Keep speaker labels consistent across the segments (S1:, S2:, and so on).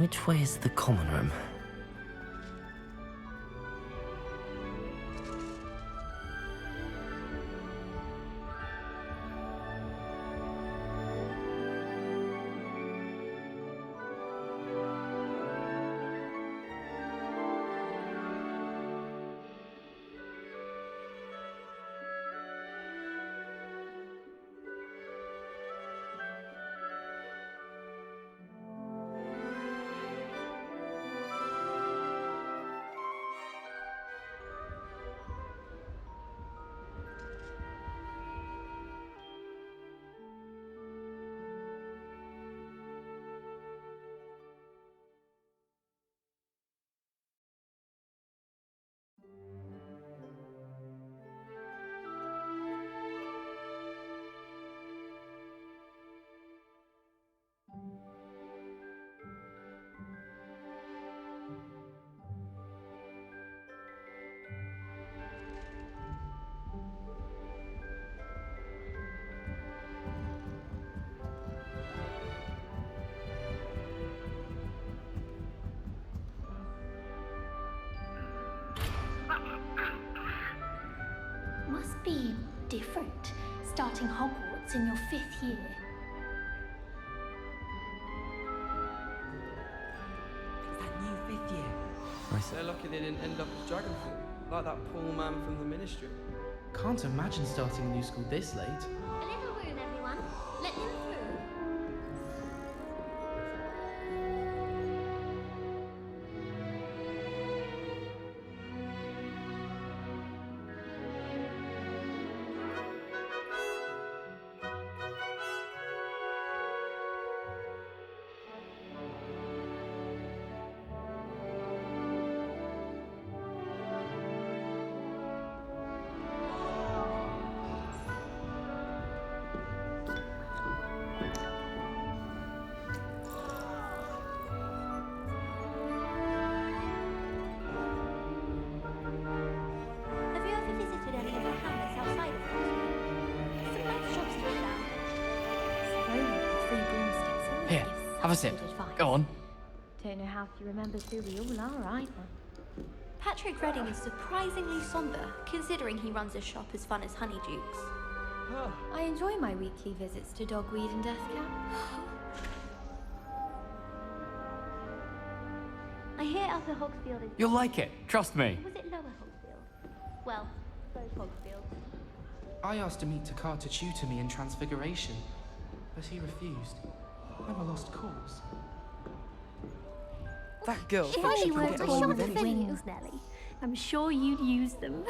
S1: Which way is the common room?
S2: Must be different, starting Hogwarts in your 5th year.
S3: It's that new 5th year.
S4: They're lucky they didn't end up as Dragonfall, like that poor man from the Ministry.
S5: Can't imagine starting a new school this late.
S2: A little room, everyone. Let them through. Have you ever visited any of the hamlets outside of it? Some nice shops to be found. Slowly, with 3 broomsticks always
S5: Here,
S2: gives
S5: have a
S2: such
S5: sip.
S2: good advice.
S5: Go on.
S2: Don't know how to remember who we all are either. Patrick Redding is surprisingly somber, considering he runs a shop as fun as Honeydukes. I enjoy my weekly visits to Dogweed and Deathcap. I hear Upper Hogsfield is...
S5: You'll like it, trust me.
S2: Was it Lower Hogsfield? Well, both Hogsfields.
S5: I asked Amit Takar to tutor me in Transfiguration, but he refused. I'm a lost cause.
S4: That girl
S2: If
S4: thinks she
S2: only
S4: can
S2: were
S4: get
S2: a
S4: away
S2: shop
S4: with
S2: of
S4: anything.
S2: wings, Nelly. I'm sure you'd use them.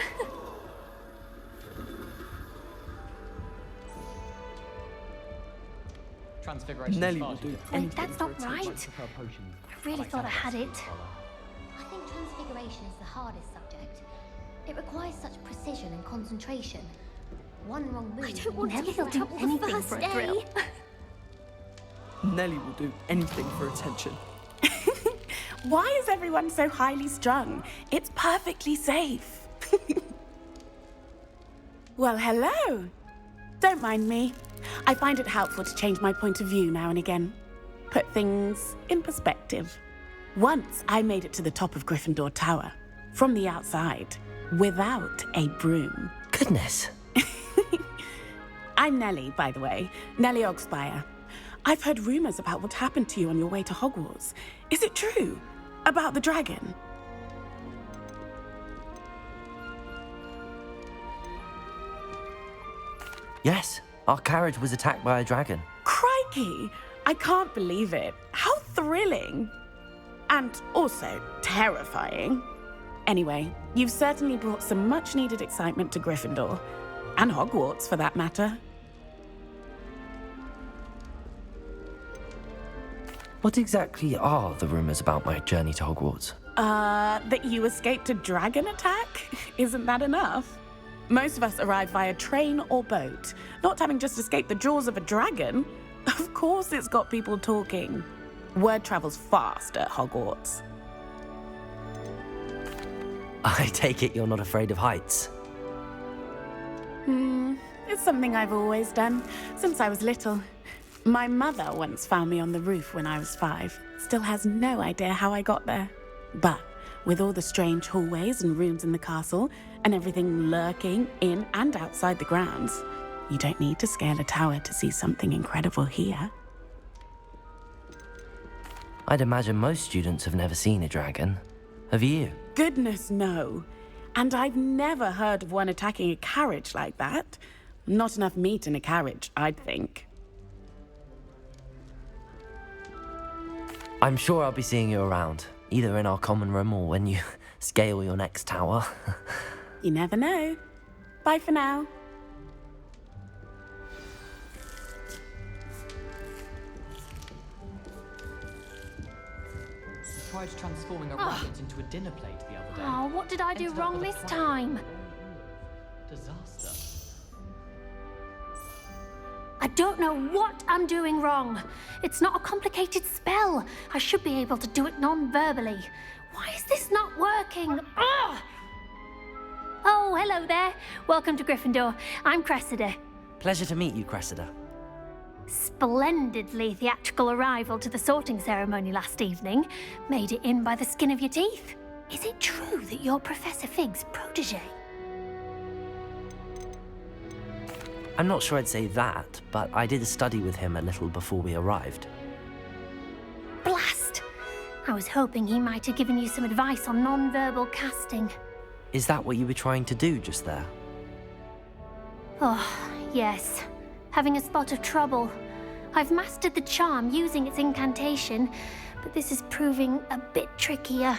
S3: Transfiguration.
S4: Nelly will do anything
S2: that's
S4: for
S2: not
S4: attention.
S2: right. I really thought I had it.
S6: I think transfiguration is the hardest subject. It requires such precision and concentration. One wrong move.
S2: I don't want to
S6: Nelly
S2: give
S6: will
S2: up
S6: do
S2: the
S6: anything
S2: first
S6: for a
S2: day.
S6: thrill.
S4: Nelly will do anything for attention.
S7: Why is everyone so highly strung? It's perfectly safe. Well, hello. Don't mind me. I find it helpful to change my point of view now and again. Put things in perspective. Once I made it to the top of Gryffindor Tower, from the outside, without a broom.
S1: Goodness.
S7: I'm Nellie, by the way. Nellie Ogspire. I've heard rumors about what happened to you on your way to Hogwarts. Is it true? About the dragon?
S1: Yes, our carriage was attacked by a dragon.
S7: Crikey! I can't believe it. How thrilling! And also terrifying. Anyway, you've certainly brought some much-needed excitement to Gryffindor. And Hogwarts, for that matter.
S1: What exactly are the rumors about my journey to Hogwarts?
S7: That you escaped a dragon attack? Isn't that enough? Most of us arrive via train or boat, not having just escaped the jaws of a dragon. Of course it's got people talking. Word travels fast at Hogwarts.
S1: I take it you're not afraid of heights.
S7: It's something I've always done, since I was little. My mother once found me on the roof when I was 5, still has no idea how I got there. But with all the strange hallways and rooms in the castle, and everything lurking in and outside the grounds, you don't need to scale a tower to see something incredible here.
S1: I'd imagine most students have never seen a dragon. Have you?
S7: Goodness, no. And I've never heard of one attacking a carriage like that. Not enough meat in a carriage, I'd think.
S1: I'm sure I'll be seeing you around, either in our common room or when you scale your next tower.
S7: You never know. Bye for now.
S3: Tried transforming a rabbit into a dinner plate the other day.
S6: Oh, what did I do
S3: Ended up
S6: wrong
S3: with a
S6: this
S3: crack.
S6: time?
S3: Disaster.
S6: I don't know what I'm doing wrong. It's not a complicated spell. I should be able to do it non-verbally. Why is this not working? Ugh! Oh, hello there. Welcome to Gryffindor. I'm Cressida.
S1: Pleasure to meet you, Cressida.
S6: Splendidly theatrical arrival to the sorting ceremony last evening. Made it in by the skin of your teeth. Is it true that you're Professor Fig's protege?
S1: I'm not sure I'd say that, but I did study with him a little before we arrived.
S6: Blast! I was hoping he might have given you some advice on non-verbal casting.
S1: Is that what you were trying to do just there?
S6: Oh, yes. Having a spot of trouble. I've mastered the charm using its incantation, but this is proving a bit trickier.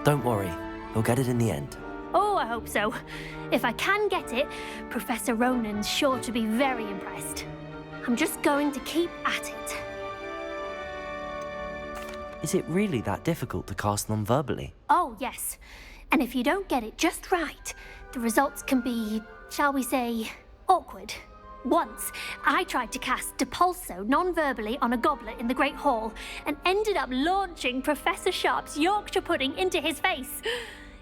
S1: Don't worry, you'll get it in the end.
S6: Oh, I hope so. If I can get it, Professor Ronan's sure to be very impressed. I'm just going to keep at it.
S1: Is it really that difficult to cast non-verbally?
S6: Oh, yes. And if you don't get it just right, the results can be, shall we say, awkward. Once, I tried to cast Depulso non-verbally on a goblet in the Great Hall and ended up launching Professor Sharp's Yorkshire pudding into his face.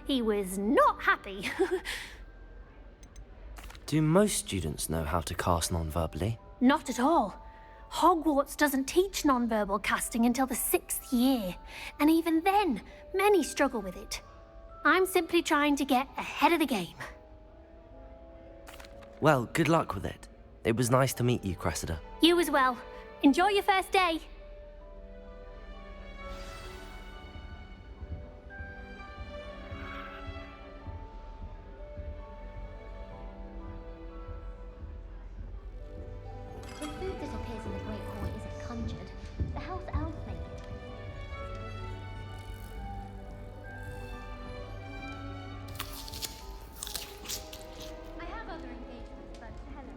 S6: He was not happy.
S1: Do most students know how to cast non-verbally?
S6: Not at all. Hogwarts doesn't teach non-verbal casting until the 6th year, and even then, many struggle with it. I'm simply trying to get ahead of the game.
S1: Well, good luck with it. It was nice to meet you, Cressida.
S6: You as well. Enjoy your first day.
S2: The food that appears in the Great Hall isn't conjured. The house elves make it. I have other engagements, but hello.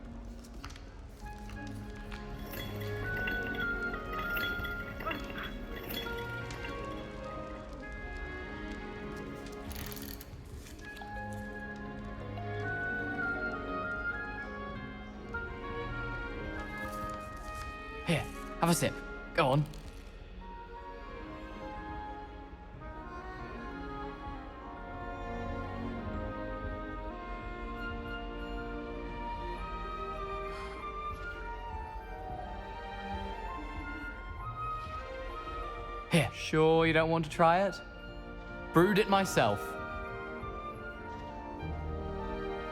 S3: Here, have a sip. Go on. Here, sure you don't want to try it? Brewed it myself.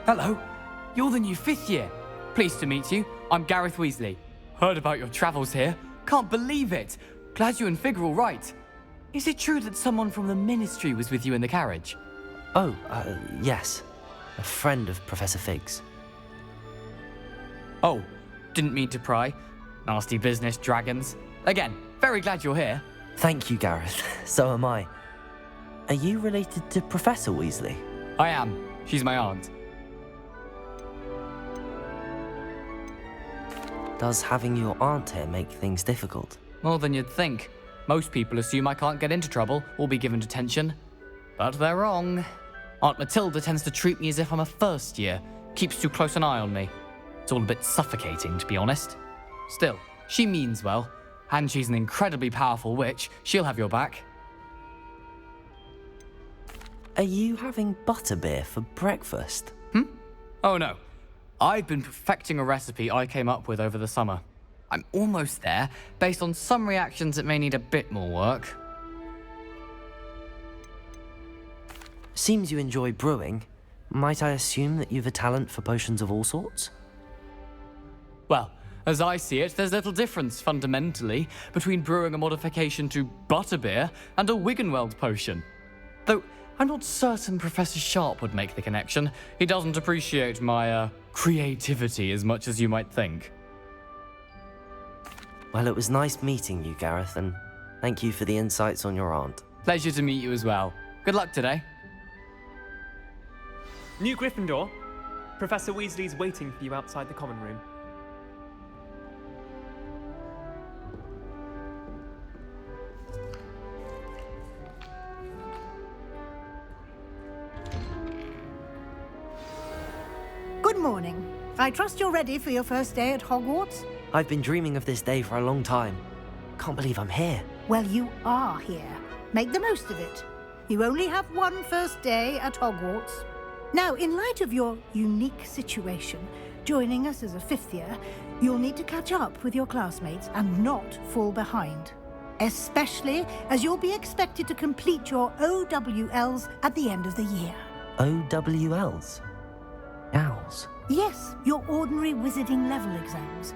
S3: Hello, you're the new 5th year. Pleased to meet you. I'm Gareth Weasley. Heard about your travels here. Can't believe it. Glad you and Fig are all right. Is it true that someone from the Ministry was with you in the carriage?
S1: Oh, yes. A friend of Professor Fig's.
S3: Oh, didn't mean to pry. Nasty business, dragons. Again, very glad you're here.
S1: Thank you, Gareth. So am I. Are you related to Professor Weasley?
S3: I am. She's my aunt.
S1: Does having your aunt here make things difficult?
S3: More than you'd think. Most people assume I can't get into trouble or be given detention. But they're wrong. Aunt Matilda tends to treat me as if I'm a first year. Keeps too close an eye on me. It's all a bit suffocating, to be honest. Still, she means well. And she's an incredibly powerful witch. She'll have your back.
S1: Are you having butterbeer for breakfast?
S3: Oh no. I've been perfecting a recipe I came up with over the summer. I'm almost there. Based on some reactions, it may need a bit more work.
S1: Seems you enjoy brewing. Might I assume that you've a talent for potions of all sorts?
S3: Well, as I see it, there's little difference, fundamentally, between brewing a modification to butterbeer and a Wiggenweld potion. Though, I'm not certain Professor Sharp would make the connection. He doesn't appreciate my, creativity as much as you might think.
S1: Well, it was nice meeting you, Gareth, and thank you for the insights on your aunt.
S3: Pleasure to meet you as well. Good luck today.
S8: New Gryffindor, Professor Weasley's waiting for you outside the common room.
S9: Good morning. I trust you're ready for your first day at Hogwarts?
S1: I've been dreaming of this day for a long time. Can't believe I'm here.
S9: Well, you are here. Make the most of it. You only have one first day at Hogwarts. Now, in light of your unique situation, joining us as a fifth year, you'll need to catch up with your classmates and not fall behind. Especially as you'll be expected to complete your OWLs at the end of the year.
S1: OWLs? Owls?
S9: Yes, your ordinary wizarding level exams.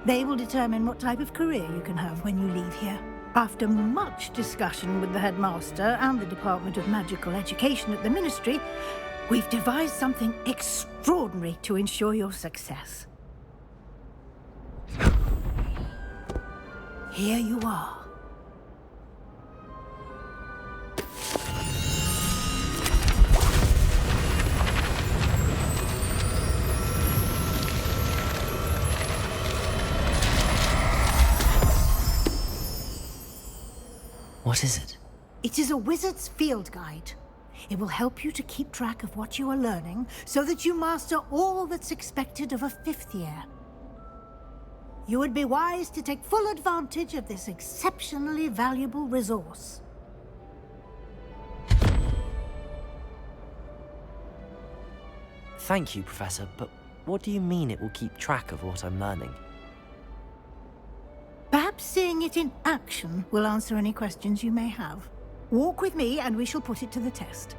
S9: They will determine what type of career you can have when you leave here. After much discussion with the headmaster and the Department of Magical Education at the Ministry, we've devised something extraordinary to ensure your success. Here you are.
S1: What is it?
S9: It is a wizard's field guide. It will help you to keep track of what you are learning so that you master all that's expected of a fifth year. You would be wise to take full advantage of this exceptionally valuable resource.
S1: Thank you, Professor, but what do you mean it will keep track of what I'm learning?
S9: Perhaps seeing it in action will answer any questions you may have. Walk with me and we shall put it to the test.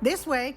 S9: This way.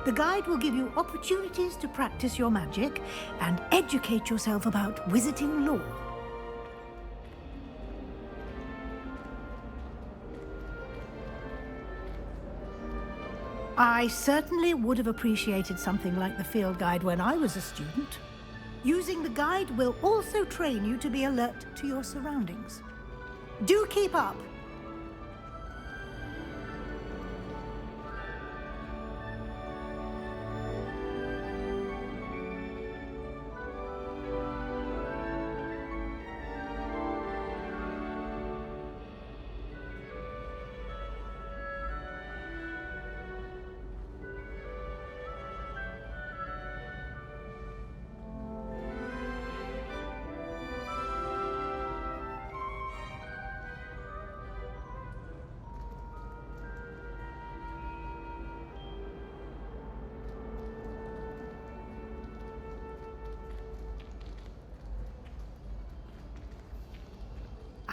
S9: The guide will give you opportunities to practice your magic and educate yourself about wizarding lore. I certainly would have appreciated something like the field guide when I was a student. Using the guide will also train you to be alert to your surroundings. Do keep up!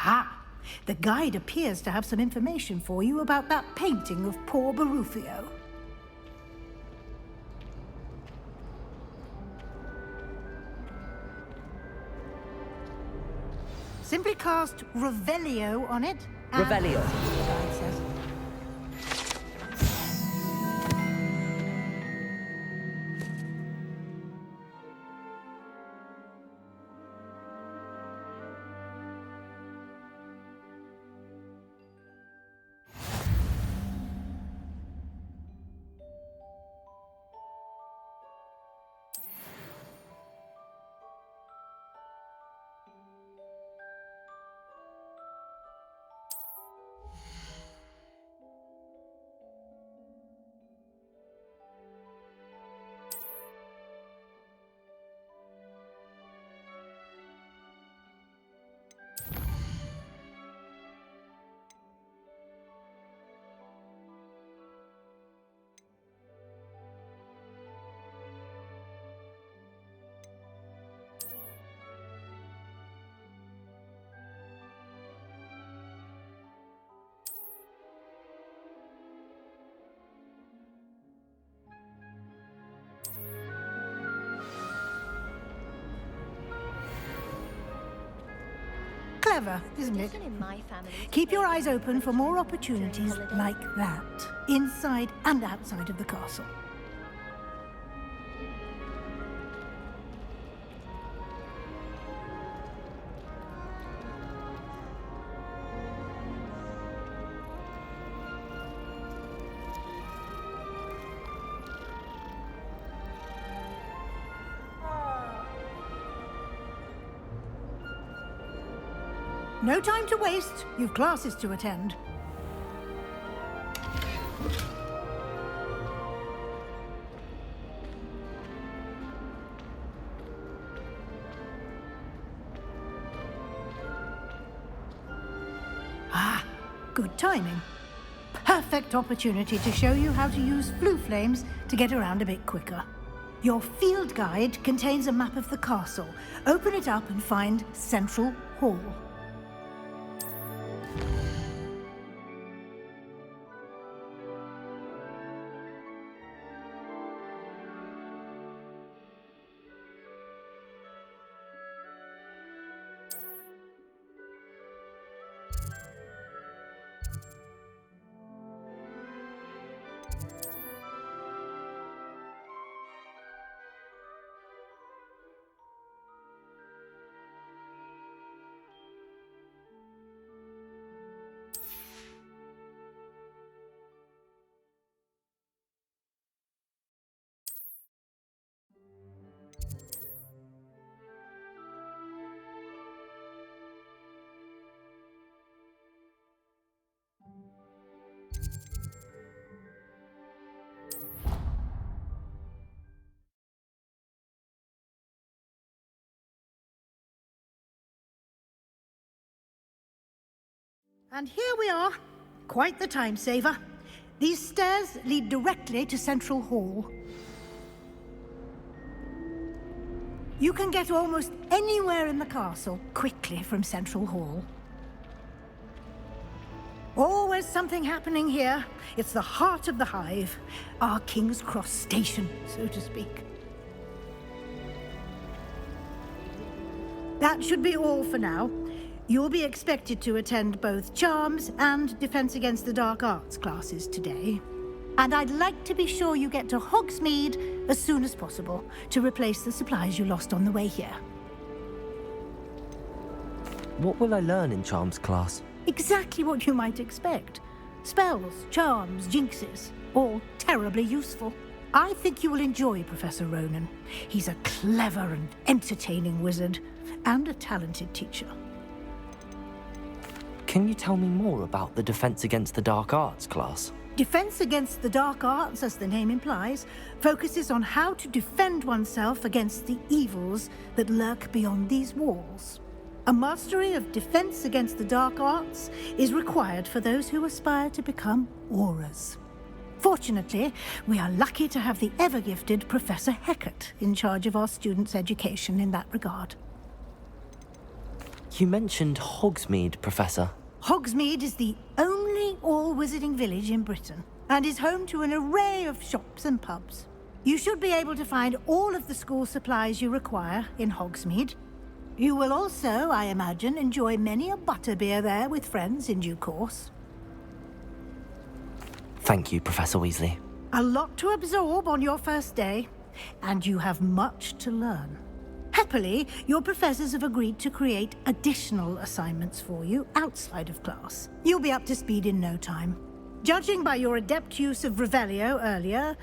S9: Ah, the guide appears to have some information for you about that painting of poor Barufio. Simply cast Revelio on it.
S1: Revelio.
S9: The guide says. Clever, isn't it?
S2: Tradition in my family to
S9: Keep your
S2: play
S9: eyes open for more opportunities
S2: holiday.
S9: like that, inside and outside of the castle. No time to waste. You've classes to attend. Ah, good timing. Perfect opportunity to show you how to use flue flames to get around a bit quicker. Your field guide contains a map of the castle. Open it up and find Central Hall. And here we are. Quite the time saver. These stairs lead directly to Central Hall. You can get almost anywhere in the castle quickly from Central Hall. Always something happening here. It's the heart of the hive. Our King's Cross station, so to speak. That should be all for now. You'll be expected to attend both Charms and Defense Against the Dark Arts classes today. And I'd like to be sure you get to Hogsmeade as soon as possible to replace the supplies you lost on the way here.
S1: What will I learn in Charms class?
S9: Exactly what you might expect. Spells, charms, jinxes, all terribly useful. I think you will enjoy Professor Ronan. He's a clever and entertaining wizard, and a talented teacher.
S1: Can you tell me more about the Defense Against the Dark Arts class?
S9: Defense Against the Dark Arts, as the name implies, focuses on how to defend oneself against the evils that lurk beyond these walls. A mastery of Defense Against the Dark Arts is required for those who aspire to become auras. Fortunately, we are lucky to have the ever-gifted Professor Hecat in charge of our students' education in that regard.
S1: You mentioned Hogsmeade, Professor.
S9: Hogsmeade is the only all-wizarding village in Britain and is home to an array of shops and pubs. You should be able to find all of the school supplies you require in Hogsmeade. You will also, I imagine, enjoy many a butterbeer there with friends in due course.
S1: Thank you, Professor Weasley.
S9: A lot to absorb on your first day, and you have much to learn. Happily, your professors have agreed to create additional assignments for you outside of class. You'll be up to speed in no time. Judging by your adept use of Revelio earlier,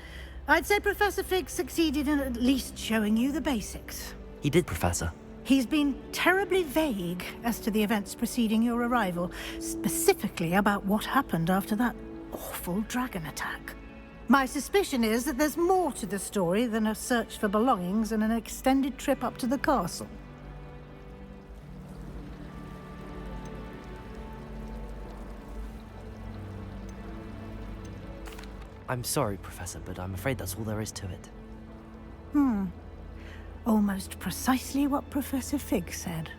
S9: I'd say Professor Fig succeeded in at least showing you the basics.
S1: He did, Professor.
S9: He's been terribly vague as to the events preceding your arrival, specifically about what happened after that awful dragon attack. My suspicion is that there's more to the story than a search for belongings and an extended trip up to the castle.
S1: I'm sorry, Professor, but I'm afraid that's all there is to it.
S9: Almost precisely what Professor Fig said.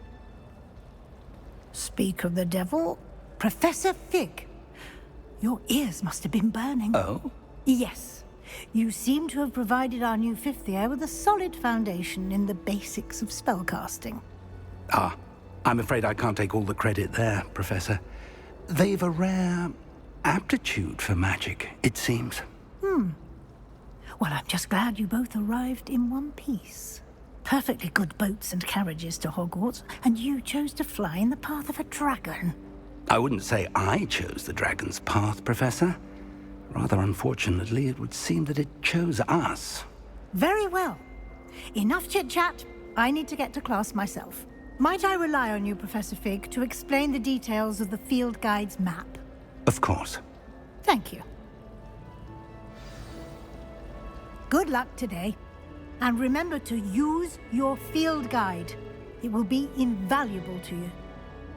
S9: Speak of the devil, Professor Fig. Your ears must have been burning.
S10: Oh?
S9: Yes. You seem to have provided our new fifth year with a solid foundation in the basics of spellcasting.
S10: Ah, I'm afraid I can't take all the credit there, Professor. They've a rare aptitude for magic, it seems.
S9: Well, I'm just glad you both arrived in one piece. Perfectly good boats and carriages to Hogwarts, and you chose to fly in the path of a dragon.
S10: I wouldn't say I chose the dragon's path, Professor. Rather unfortunately, it would seem that it chose us.
S9: Very well. Enough chit-chat. I need to get to class myself. Might I rely on you, Professor Fig, to explain the details of the field guide's map?
S10: Of course.
S9: Thank you. Good luck today. And remember to use your field guide. It will be invaluable to you.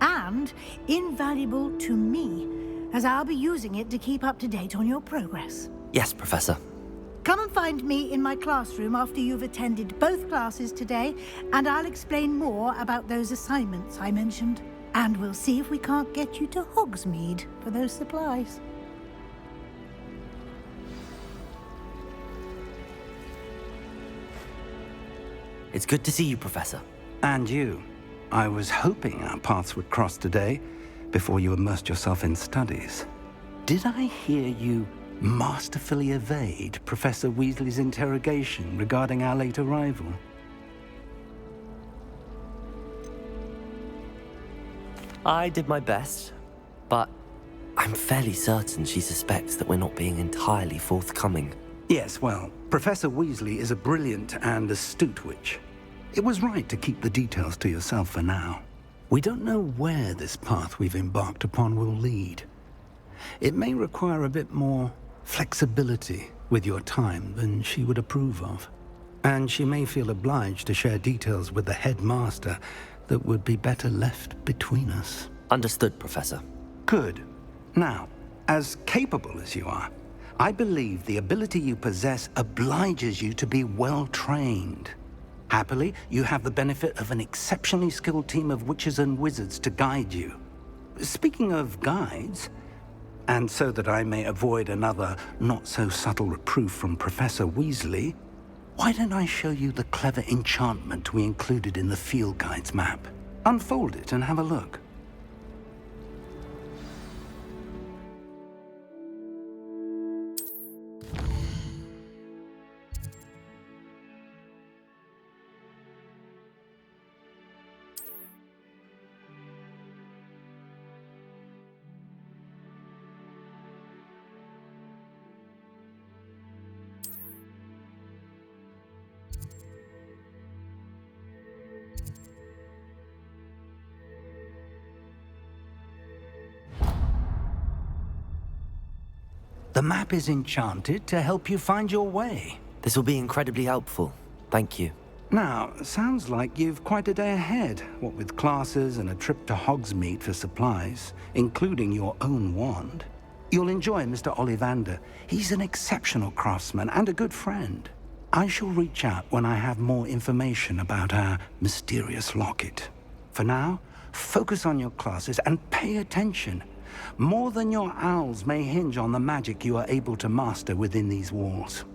S9: And invaluable to me, as I'll be using it to keep up to date on your progress.
S1: Yes, Professor.
S9: Come and find me in my classroom after you've attended both classes today, and I'll explain more about those assignments I mentioned. And we'll see if we can't get you to Hogsmeade for those supplies.
S1: It's good to see you, Professor.
S10: And you. I was hoping our paths would cross today, before you immersed yourself in studies. Did I hear you masterfully evade Professor Weasley's interrogation regarding our late arrival?
S1: I did my best, but I'm fairly certain she suspects that we're not being entirely forthcoming.
S10: Yes, well, Professor Weasley is a brilliant and astute witch. It was right to keep the details to yourself for now. We don't know where this path we've embarked upon will lead. It may require a bit more flexibility with your time than she would approve of. And she may feel obliged to share details with the headmaster that would be better left between us.
S1: Understood, Professor.
S10: Good. Now, as capable as you are, I believe the ability you possess obliges you to be well trained. Happily, you have the benefit of an exceptionally skilled team of witches and wizards to guide you. Speaking of guides, and so that I may avoid another not-so-subtle reproof from Professor Weasley, why don't I show you the clever enchantment we included in the field guide's map? Unfold it and have a look. The map is enchanted to help you find your way.
S1: This will be incredibly helpful. Thank you.
S10: Now, sounds like you've quite a day ahead, what with classes and a trip to Hogsmeade for supplies, including your own wand. You'll enjoy Mr. Ollivander. He's an exceptional craftsman and a good friend. I shall reach out when I have more information about our mysterious locket. For now, focus on your classes and pay attention. More than your owls may hinge on the magic you are able to master within these walls.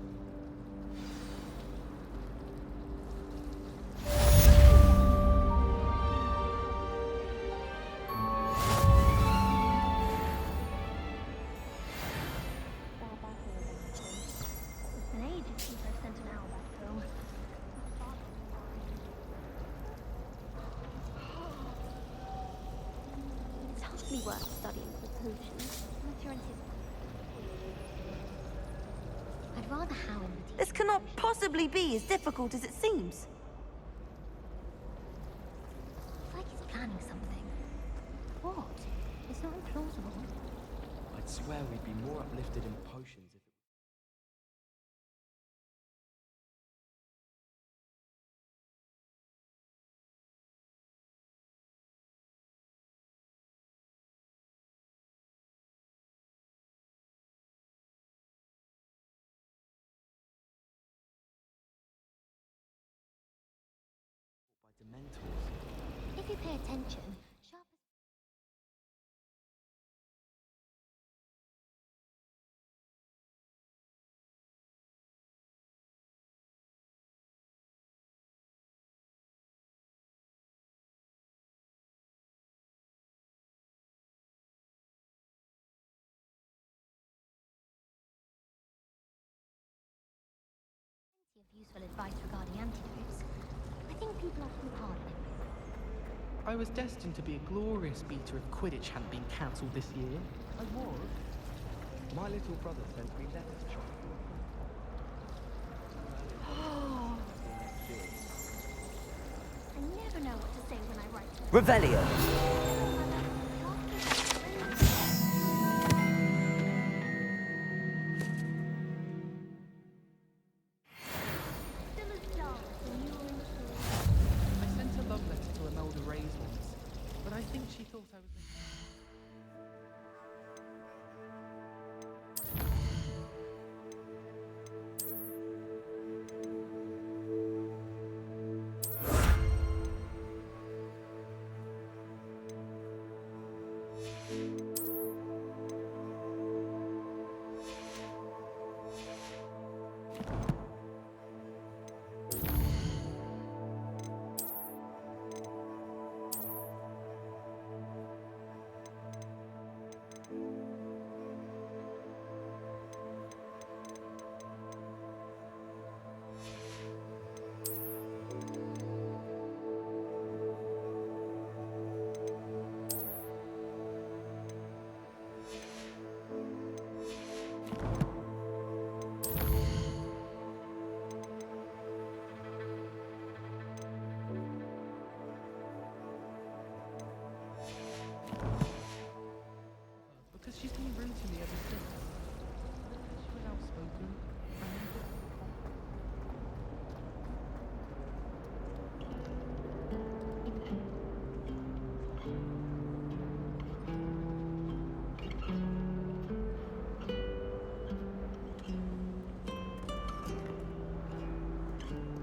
S2: It's hardly worth studying for potions unless you're I'd rather howl the teacher.
S11: This cannot possibly be as difficult as it seems.
S2: It's like he's planning something. What? It's not implausible.
S4: I'd swear we'd be more uplifted in potions if by Dementors.
S2: If you pay attention,
S6: Useful advice regarding antidotes. I think people often hard on him.
S5: I was destined to be a glorious beater if Quidditch hadn't been cancelled this year.
S12: I was. My little brother sent me letters trying.
S6: I never know what to say when I write.
S1: Revelio.
S5: I sent a love letter to Imelda Reyes once, but I think she thought I was... Because she's been rude to me ever since. She was outspoken.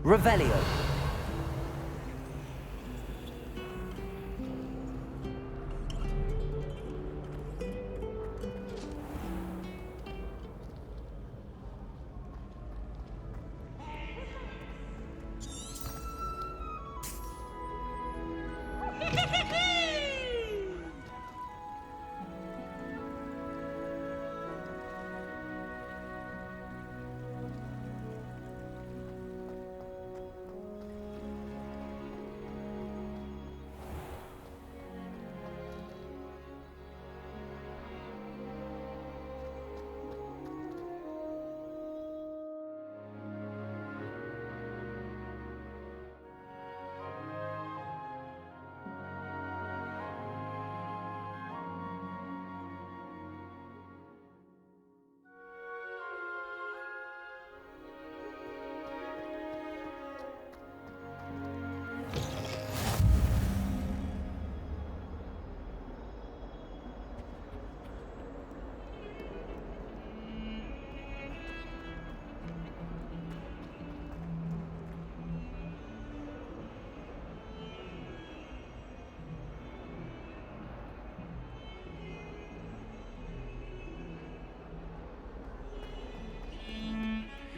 S1: Revelio.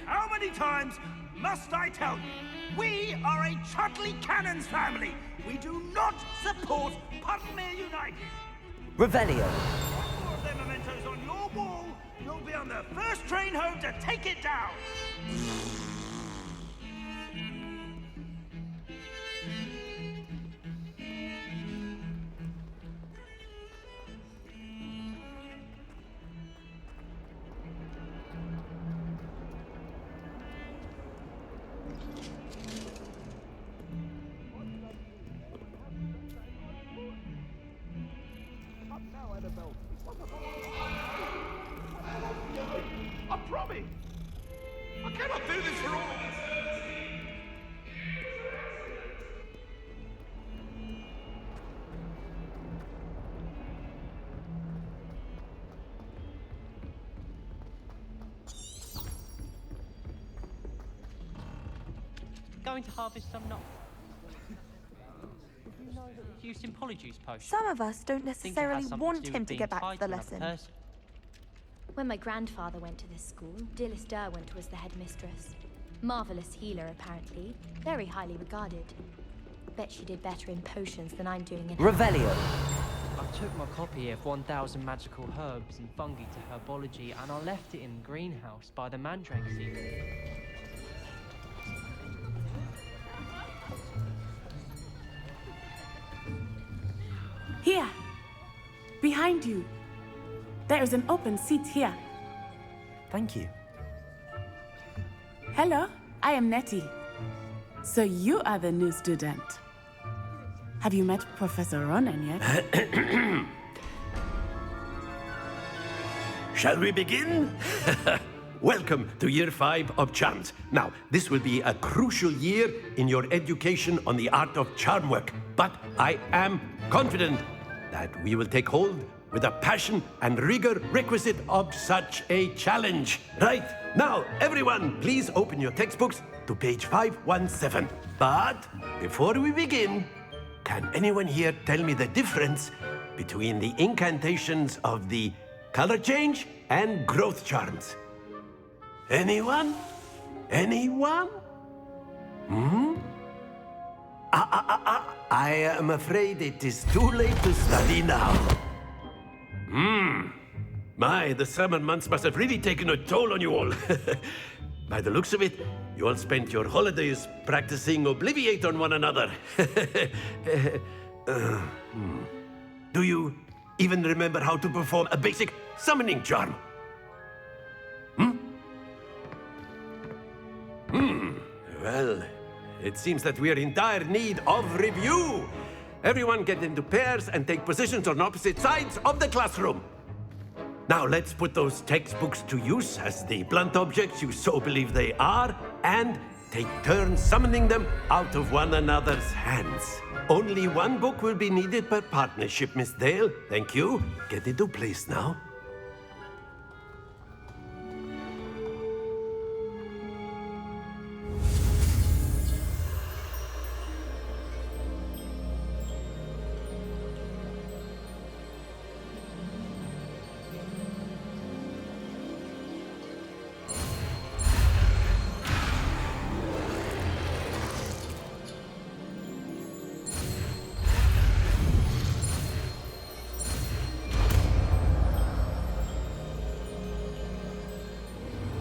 S13: How many times must I tell you? We are a Chudley Cannons family. We do not support Puddlemere United.
S1: Revelio.
S13: One more of them mementos on your wall, you'll be on the first train home to take it down. I promise! I cannot do this for all of us!
S14: Going to harvest some nuts. Did you know that it's used in polyjuice potion?
S11: Some of us don't
S14: Think it has
S11: necessarily
S14: something
S11: want
S14: do
S11: him
S14: with
S11: to
S14: being
S11: get back
S14: tied
S11: to the
S14: another
S11: lesson.
S14: person.
S2: When my grandfather went to this school, Dilys Derwent was the headmistress. Marvelous healer, apparently. Very highly regarded. Bet she did better in potions than I'm doing in...
S1: Revelio.
S14: I took my copy of 1000 Magical Herbs and Fungi to herbology and I left it in the greenhouse by the mandrake seed.
S7: behind you. There is an open seat here.
S1: Thank you.
S7: Hello, I am Nettie. So you are the new student. Have you met Professor Ronan yet?
S15: Shall we begin? Welcome to Year 5 of Charms. Now, this will be a crucial year in your education on the art of charm work. But I am confident that we will take hold with the passion and rigor requisite of such a challenge. Right, now, everyone, please open your textbooks to page 517. But before we begin, can anyone here tell me the difference between the incantations of the color change and growth charms? Anyone? Anyone? I am afraid it is too late to study now. My, the summer months must have really taken a toll on you all. By the looks of it, you all spent your holidays practicing Obliviate on one another. Do you even remember how to perform a basic summoning charm? Well, it seems that we are in dire need of review. Everyone get into pairs and take positions on opposite sides of the classroom. Now let's put those textbooks to use as the blunt objects you so believe they are, and take turns summoning them out of one another's hands. Only one book will be needed per partnership, Miss Dale. Thank you. Get into place now.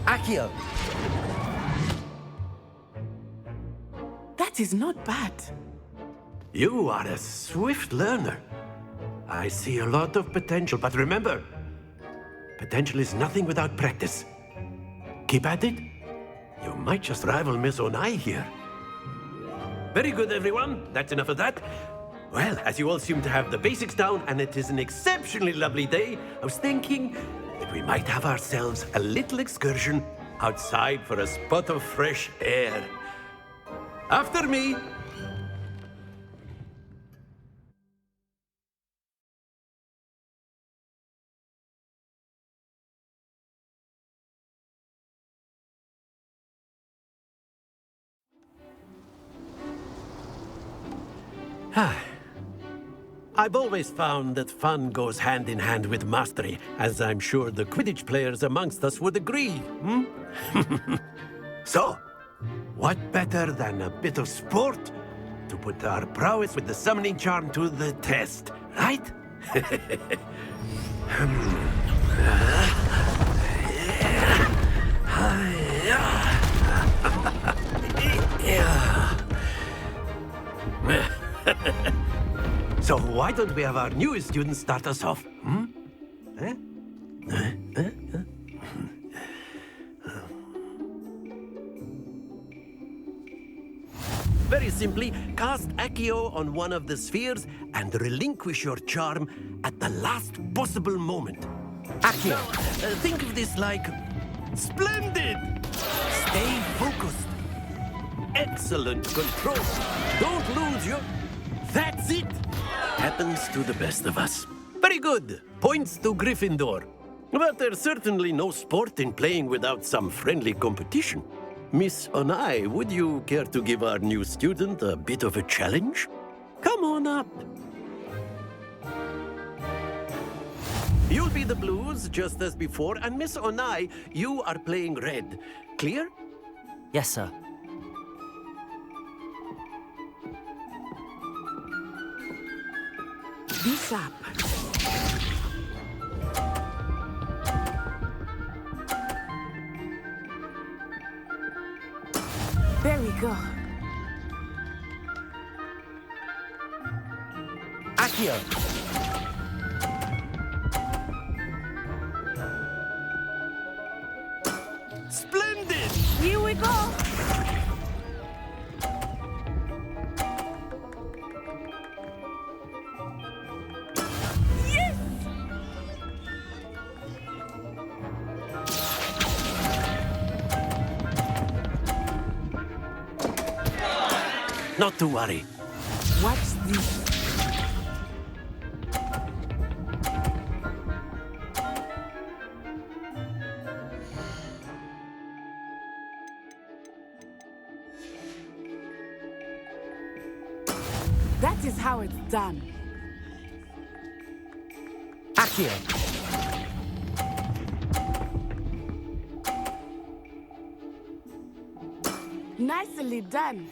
S1: Accio!
S7: That is not bad.
S15: You are a swift learner. I see a lot of potential, but remember, potential is nothing without practice. Keep at it. You might just rival Miss Onai here. Very good, everyone. That's enough of that. Well, as you all seem to have the basics down, and it is an exceptionally lovely day, I was thinking that we might have ourselves a little excursion outside for a spot of fresh air. After me. I've always found that fun goes hand in hand with mastery, as I'm sure the Quidditch players amongst us would agree. So, what better than a bit of sport to put our prowess with the summoning charm to the test, right? So why don't we have our newest student start us off? Very simply, cast Accio on one of the spheres and relinquish your charm at the last possible moment. Accio, think of this like splendid! Stay focused. Excellent control. Don't lose your... That's it! Happens to the best of us. Very good. Points to Gryffindor. But there's certainly no sport in playing without some friendly competition. Miss Onai, would you care to give our new student a bit of a challenge? Come on up. You'll be the blues, just as before, and Miss Onai, you are playing red. Clear?
S1: Yes, sir.
S7: This up. There we go.
S1: Accio!
S15: Splendid!
S7: Here we go! Yes!
S15: Not to worry.
S7: Watch this. That is how it's done.
S1: Accio.
S7: Nicely done.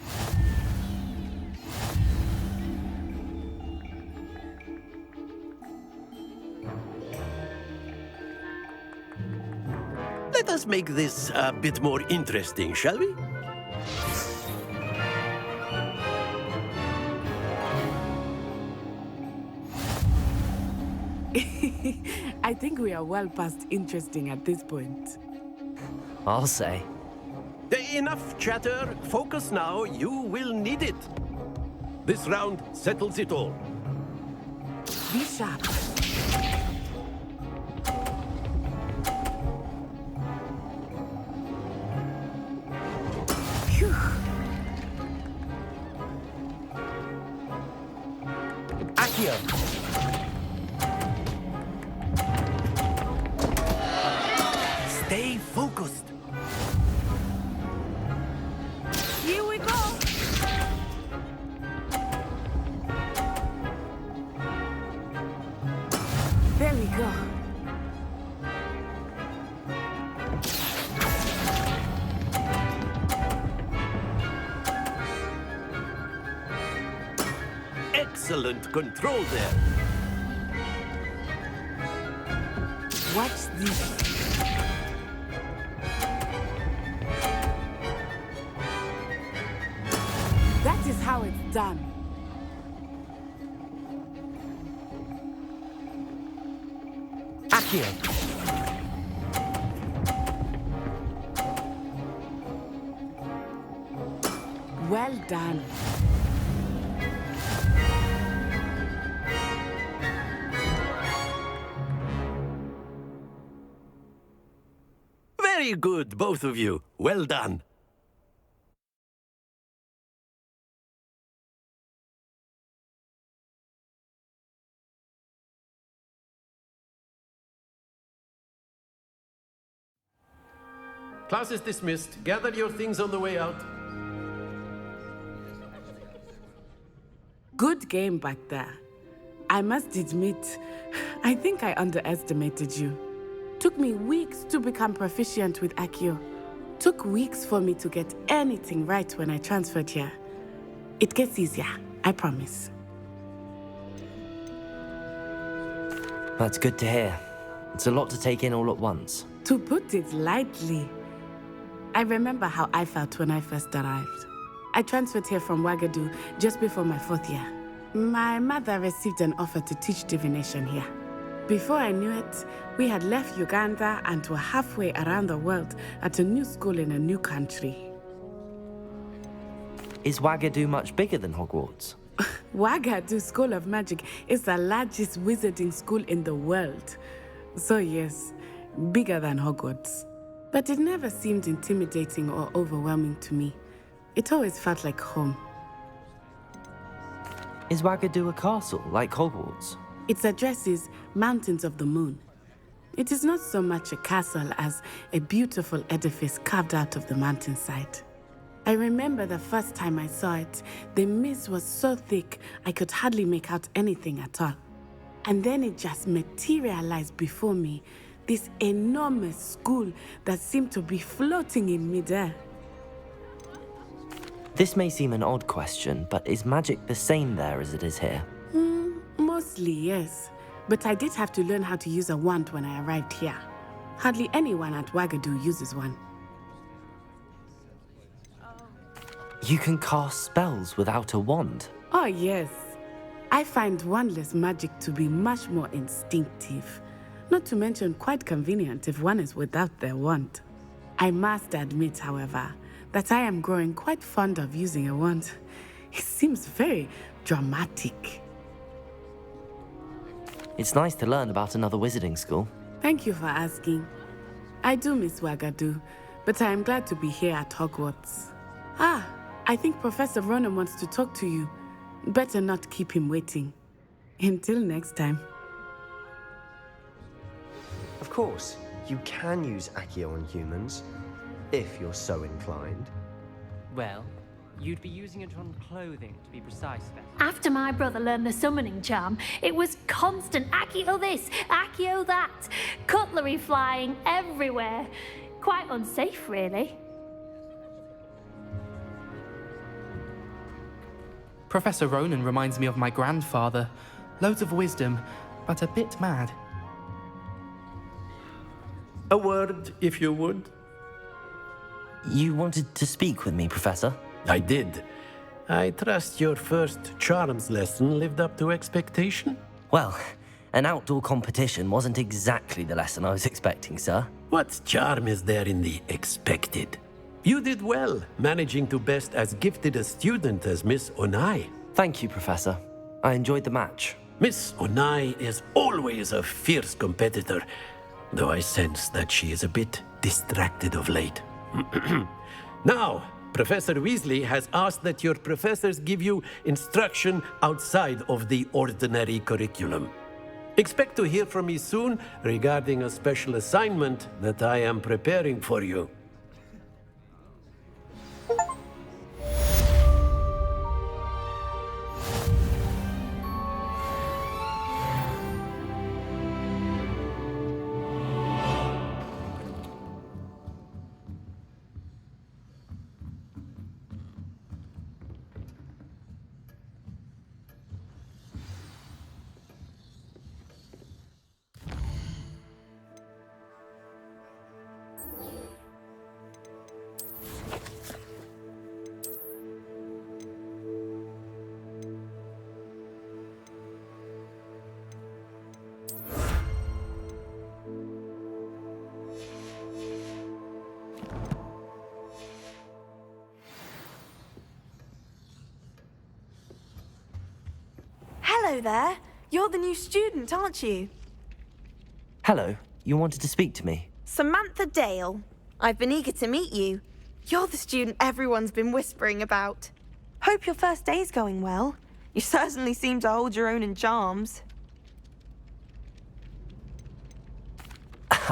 S15: Let us make this a bit more interesting, shall we?
S7: I think we are well past interesting at this point.
S1: I'll say.
S15: Enough chatter. Focus now. You will need it. This round settles it all.
S7: Be sharp. Phew.
S1: Accio. Stay focused.
S7: Here we go. There we go.
S15: Excellent control there.
S7: Watch this. That is how it's done.
S1: Accio.
S7: Well done.
S15: Very good, both of you. Well done. Class is dismissed. Gather your things on the way out.
S7: Good game back there. I must admit, I think I underestimated you. Took me weeks to become proficient with Accio. Took weeks for me to get anything right when I transferred here. It gets easier, I promise.
S1: That's good to hear. It's a lot to take in all at once.
S7: To put it lightly, I remember how I felt when I first arrived. I transferred here from Ouagadougou just before my 4th year. My mother received an offer to teach divination here. Before I knew it, we had left Uganda and were halfway around the world at a new school in a new country.
S1: Is Ouagadougou much bigger than Hogwarts?
S7: Ouagadougou School of Magic is the largest wizarding school in the world. So yes, bigger than Hogwarts. But it never seemed intimidating or overwhelming to me. It always felt like home.
S1: Is Ouagadougou a castle, like Hogwarts?
S7: Its address is Mountains of the Moon. It is not so much a castle as a beautiful edifice carved out of the mountainside. I remember the first time I saw it, the mist was so thick I could hardly make out anything at all. And then it just materialized before me, this enormous school that seemed to be floating in midair.
S1: This may seem an odd question, but is magic the same there as it is here?
S7: Mostly, yes. But I did have to learn how to use a wand when I arrived here. Hardly anyone at Ouagadougou uses one.
S1: You can cast spells without a wand?
S7: Oh, yes. I find wandless magic to be much more instinctive. Not to mention quite convenient if one is without their wand. I must admit, however, that I am growing quite fond of using a wand. It seems very dramatic.
S1: It's nice to learn about another wizarding school.
S7: Thank you for asking. I do miss Wagadu, but I am glad to be here at Hogwarts. Ah, I think Professor Ronan wants to talk to you. Better not keep him waiting. Until next time.
S12: Of course, you can use Accio on humans, if you're so inclined.
S14: Well, you'd be using it on clothing, to be precise, then.
S6: After my brother learned the summoning charm, it was constant Accio this, Accio that, cutlery flying everywhere. Quite unsafe, really.
S5: Professor Ronan reminds me of my grandfather. Loads of wisdom, but a bit mad.
S15: A word, if you would.
S1: You wanted to speak with me, Professor?
S15: I did. I trust your first charms lesson lived up to expectation?
S1: Well, an outdoor competition wasn't exactly the lesson I was expecting, sir.
S15: What charm is there in the expected? You did well, managing to best as gifted a student as Miss Onai.
S1: Thank you, Professor. I enjoyed the match.
S15: Miss Onai is always a fierce competitor, though I sense that she is a bit distracted of late. Now, Professor Weasley has asked that your professors give you instruction outside of the ordinary curriculum. Expect to hear from me soon regarding a special assignment that I am preparing for you.
S11: Hello there. You're the new student, aren't you?
S1: Hello, you wanted to speak to me?
S11: Samantha Dale. I've been eager to meet you. You're the student everyone's been whispering about. Hope your first day's going well. You certainly seem to hold your own in charms.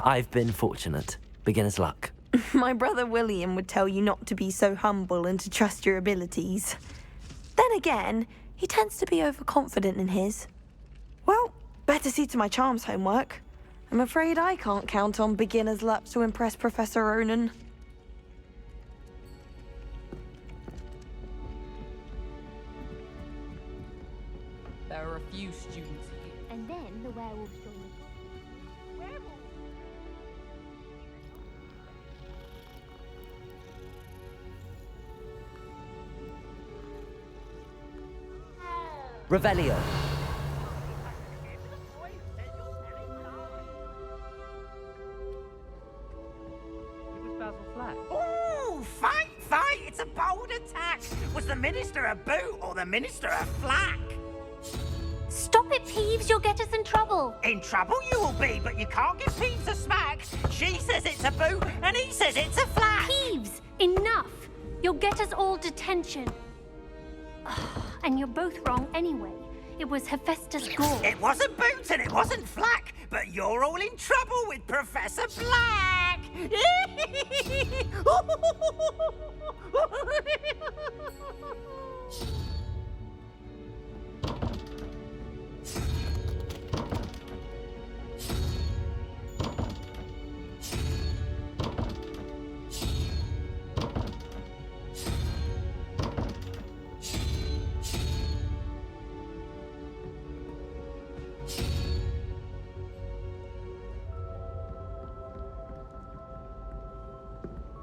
S1: I've been fortunate. Beginner's luck.
S11: My brother William would tell you not to be so humble and to trust your abilities. Then again, he tends to be overconfident in his. Well, better see to my charms homework. I'm afraid I can't count on beginner's luck to impress Professor Ronan.
S3: There are a few students here.
S6: And then the werewolves join the
S1: Revelio.
S13: Ooh, fight, fight! It's a bold attack! Was the Minister a boot or the Minister a flack?
S6: Stop it, Peeves, you'll get us in trouble.
S13: In trouble you will be, but you can't give Peeves a smack. She says it's a boot and he says it's a flack.
S6: Peeves, enough. You'll get us all detention. And you're both wrong anyway. It was Hephaestus Gore.
S13: It wasn't boot and it wasn't flack, but you're all in trouble with Professor Black.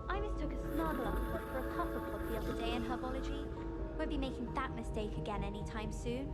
S2: I mistook a Snargluff for a Pufflepud the other day in herbology. Won't be making that mistake again anytime soon.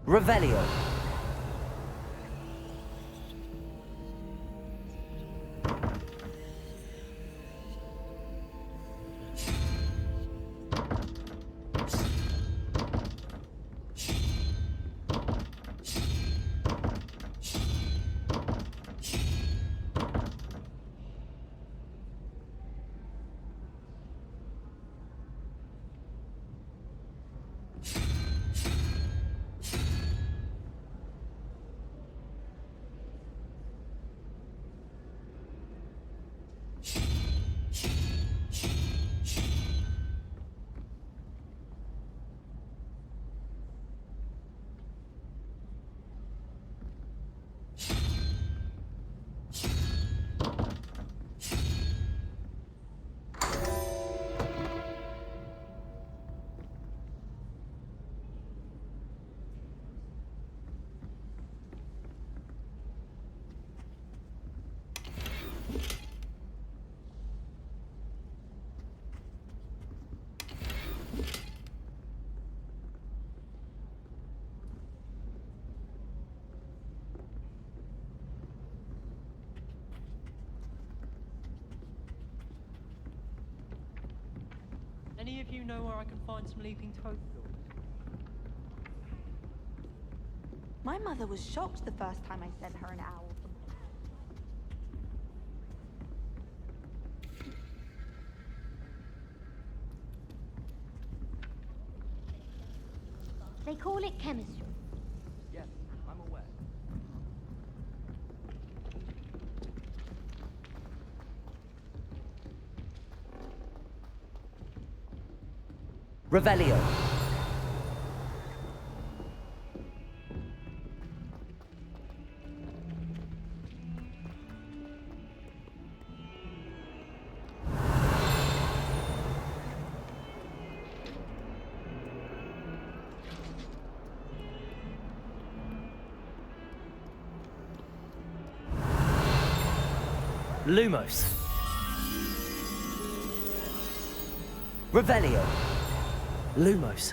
S1: Revelio.
S14: Any of you know where I can find some leaping toad floors?
S11: My mother was shocked the first time I sent her an owl.
S6: They call it chemistry.
S14: Yes, I'm aware.
S1: Revelio. Lumos. Revelio. Lumos.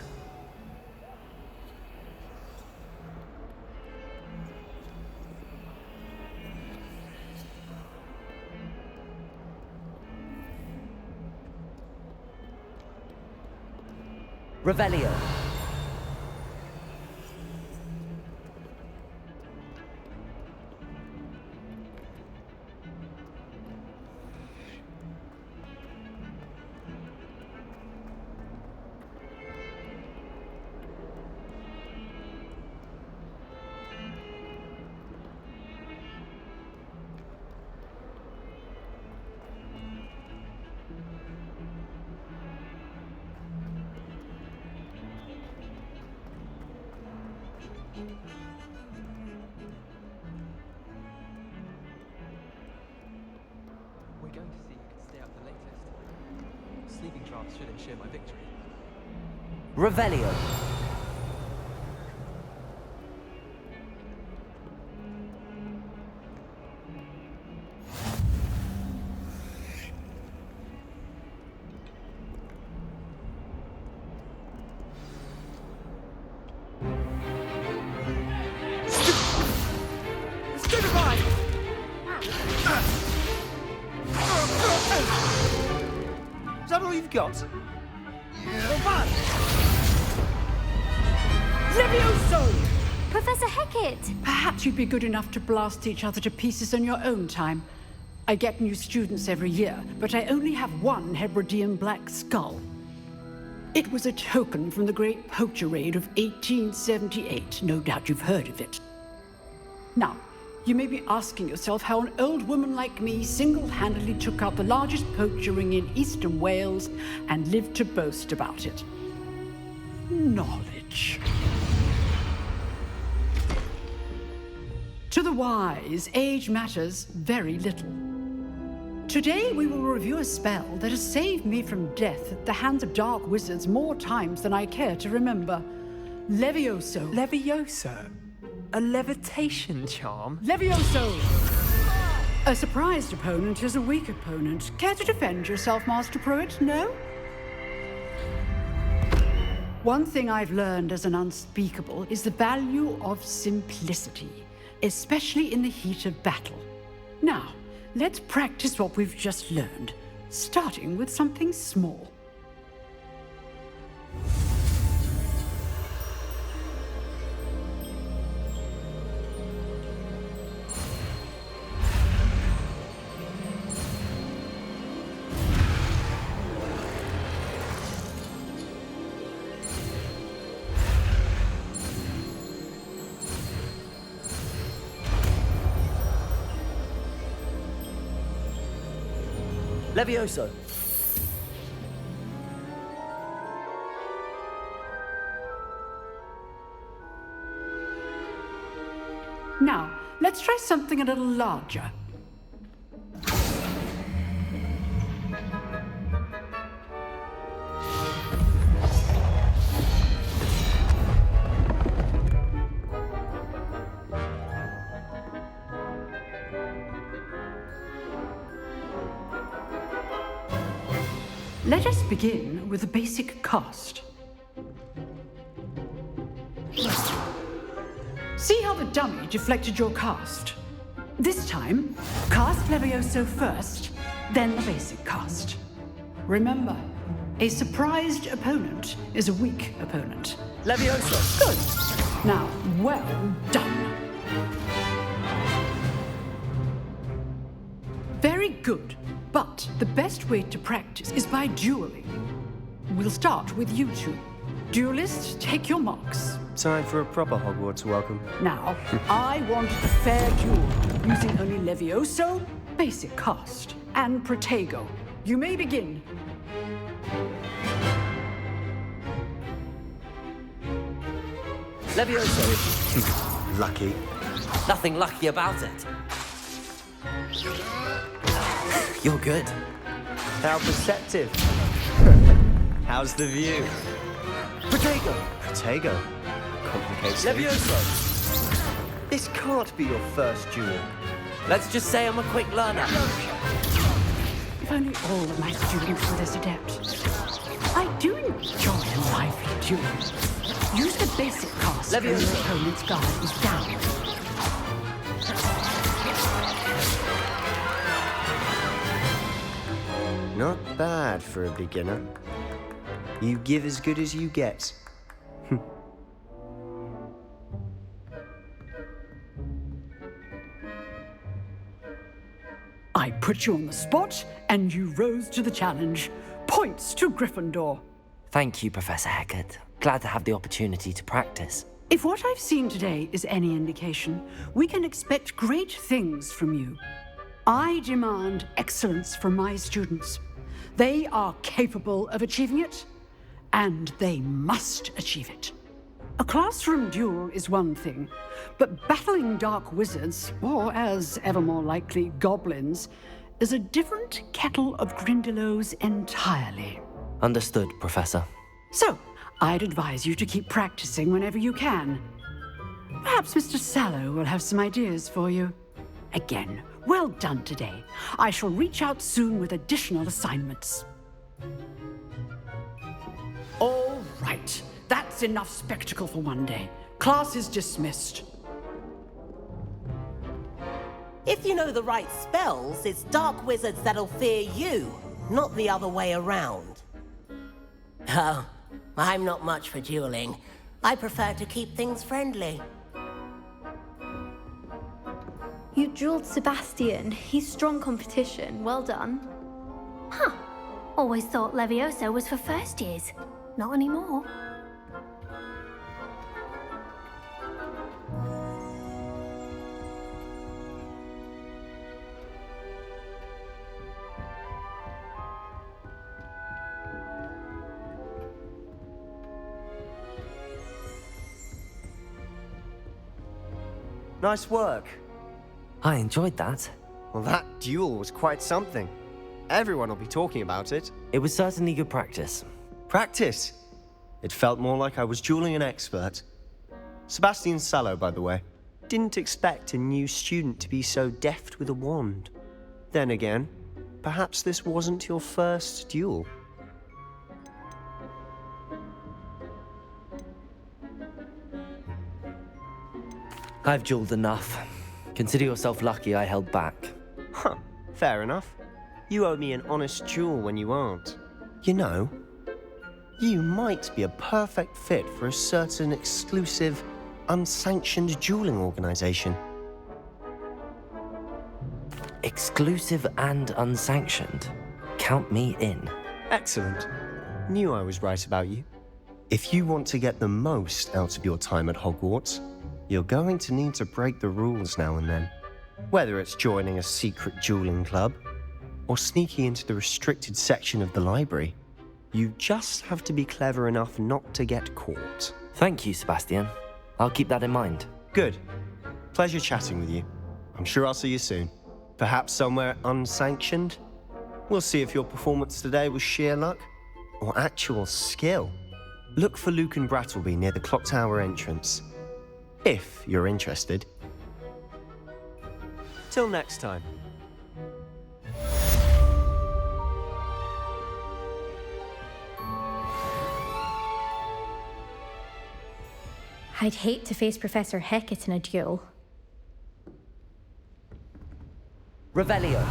S1: Revelio.
S8: We're going to see who can stay up the latest. Sleeping drafts should ensure my victory.
S1: Revelio.
S13: Is that all you've got?
S16: Levioso!
S6: Professor Hecat!
S16: Perhaps you'd be good enough to blast each other to pieces on your own time. I get new students every year, but I only have one Hebridean black skull. It was a token from the Great Poacher Raid of 1878. No doubt you've heard of it. Now, you may be asking yourself how an old woman like me single-handedly took out the largest poacher ring in eastern Wales and lived to boast about it. Knowledge. To the wise, age matters very little. Today we will review a spell that has saved me from death at the hands of dark wizards more times than I care to remember. Levioso.
S8: Levioso? A levitation charm?
S16: Levioso! A surprised opponent is a weak opponent. Care to defend yourself, Master Pruitt? No? One thing I've learned as an unspeakable is the value of simplicity, especially in the heat of battle. Now, let's practice what we've just learned, starting with something small.
S1: Levioso.
S16: Now, let's try something a little larger. Let us begin with a basic cast. See how the dummy deflected your cast? This time, cast Levioso first, then the basic cast. Remember, a surprised opponent is a weak opponent.
S1: Levioso.
S16: Good. Now, well done. Very good. But the best way to practice is by dueling. We'll start with you two. Duelists, take your marks.
S12: Time for a proper Hogwarts welcome.
S16: Now, I want a fair duel, using only Levioso, basic cast, and Protego. You may begin.
S1: Levioso.
S12: Lucky.
S1: Nothing lucky about it. You're good.
S12: How perceptive. How's the view?
S1: Protego.
S12: Protego. Complicates things.
S1: Levioso.
S12: This can't be your first duel.
S1: Let's just say I'm a quick learner.
S16: If only all of my students were this adept. I do enjoy a lively duel. Use the basic cast when your opponent's guard is down.
S12: Not bad for a beginner. You give as good as you get.
S16: I put you on the spot, and you rose to the challenge. Points to Gryffindor.
S1: Thank you, Professor Hecat. Glad to have the opportunity to practice.
S16: If what I've seen today is any indication, we can expect great things from you. I demand excellence from my students. They are capable of achieving it, and they must achieve it. A classroom duel is one thing, but battling dark wizards, or as ever more likely, goblins, is a different kettle of Grindylows entirely.
S1: Understood, Professor.
S16: So, I'd advise you to keep practicing whenever you can. Perhaps Mr. Sallow will have some ideas for you. Again, well done today. I shall reach out soon with additional assignments. All right. That's enough spectacle for one day. Class is dismissed.
S17: If you know the right spells, it's dark wizards that'll fear you, not the other way around. Oh, I'm not much for dueling. I prefer to keep things friendly.
S2: You dueled Sebastian. He's strong competition. Well done.
S6: Huh. Always thought Levioso was for first years. Not anymore.
S12: Nice work.
S1: I enjoyed that.
S12: Well, that duel was quite something. Everyone will be talking about it.
S1: It was certainly good practice.
S12: Practice? It felt more like I was dueling an expert. Sebastian Sallow, by the way. Didn't expect a new student to be so deft with a wand. Then again, perhaps this wasn't your first duel.
S1: I've jeweled enough. Consider yourself lucky I held back.
S12: Huh, fair enough. You owe me an honest duel when you aren't. You know, you might be a perfect fit for a certain exclusive, unsanctioned dueling organization.
S1: Exclusive and unsanctioned. Count me in.
S12: Excellent. Knew I was right about you. If you want to get the most out of your time at Hogwarts, you're going to need to break the rules now and then. Whether it's joining a secret dueling club, or sneaking into the restricted section of the library, you just have to be clever enough not to get caught.
S1: Thank you, Sebastian. I'll keep that in mind.
S12: Good. Pleasure chatting with you. I'm sure I'll see you soon. Perhaps somewhere unsanctioned? We'll see if your performance today was sheer luck or actual skill. Look for Luke and Brattleby near the clock tower entrance, if you're interested. Till next time.
S2: I'd hate to face Professor Hecat in a duel.
S1: Revelio.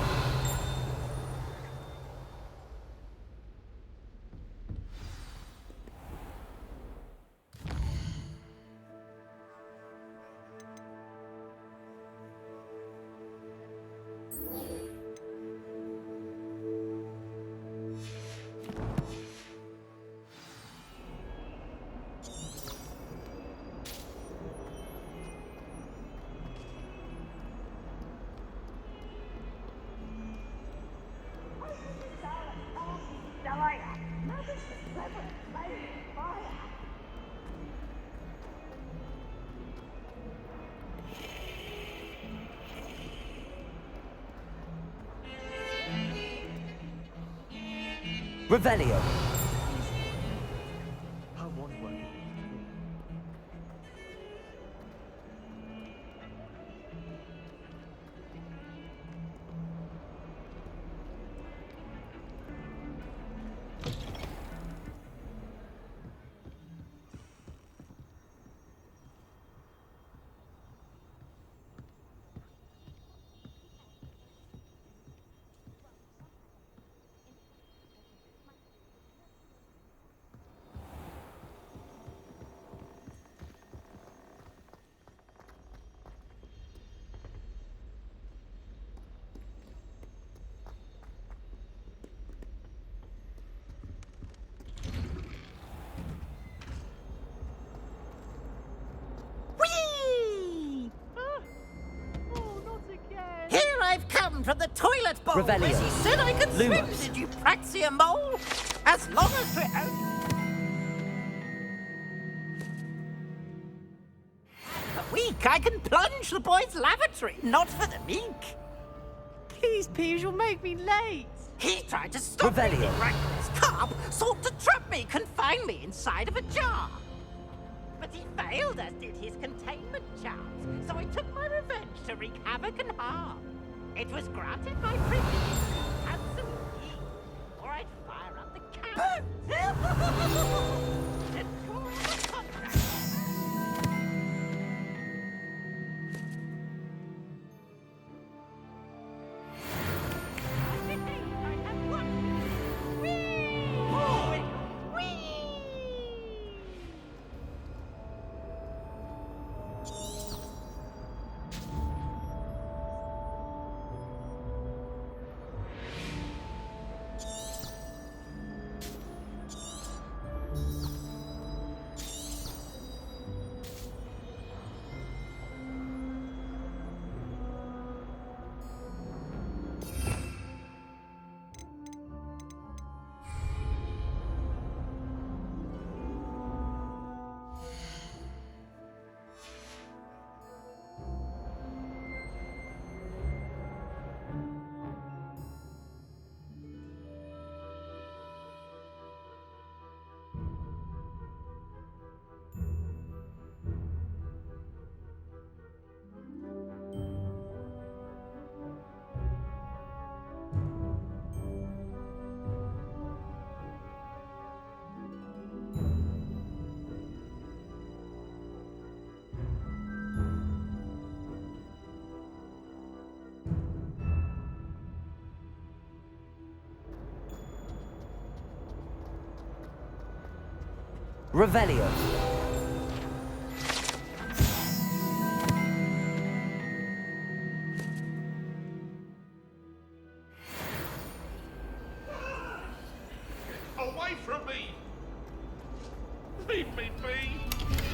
S1: Revelio.
S17: Here I've come from the toilet bowl.
S1: Revelio.
S17: As he said I could swim.
S1: Lumos.
S17: Did you praxia mole? As long as we're a week, I can plunge the boys' lavatory. Not for the meek.
S18: Please, Peeves, you'll make me late.
S17: He tried to stop me.
S1: Revelio.
S17: Miraculous carp sought to trap me, confine me inside of a jar. But he failed, as did his containment charms. So I took my revenge to wreak havoc and harm. It was granted my privilege to cancel ye, or I'd fire up the cannon. Enjoy the contract. I have won. Whee!
S1: Revelio.
S13: Away from me! Leave me be!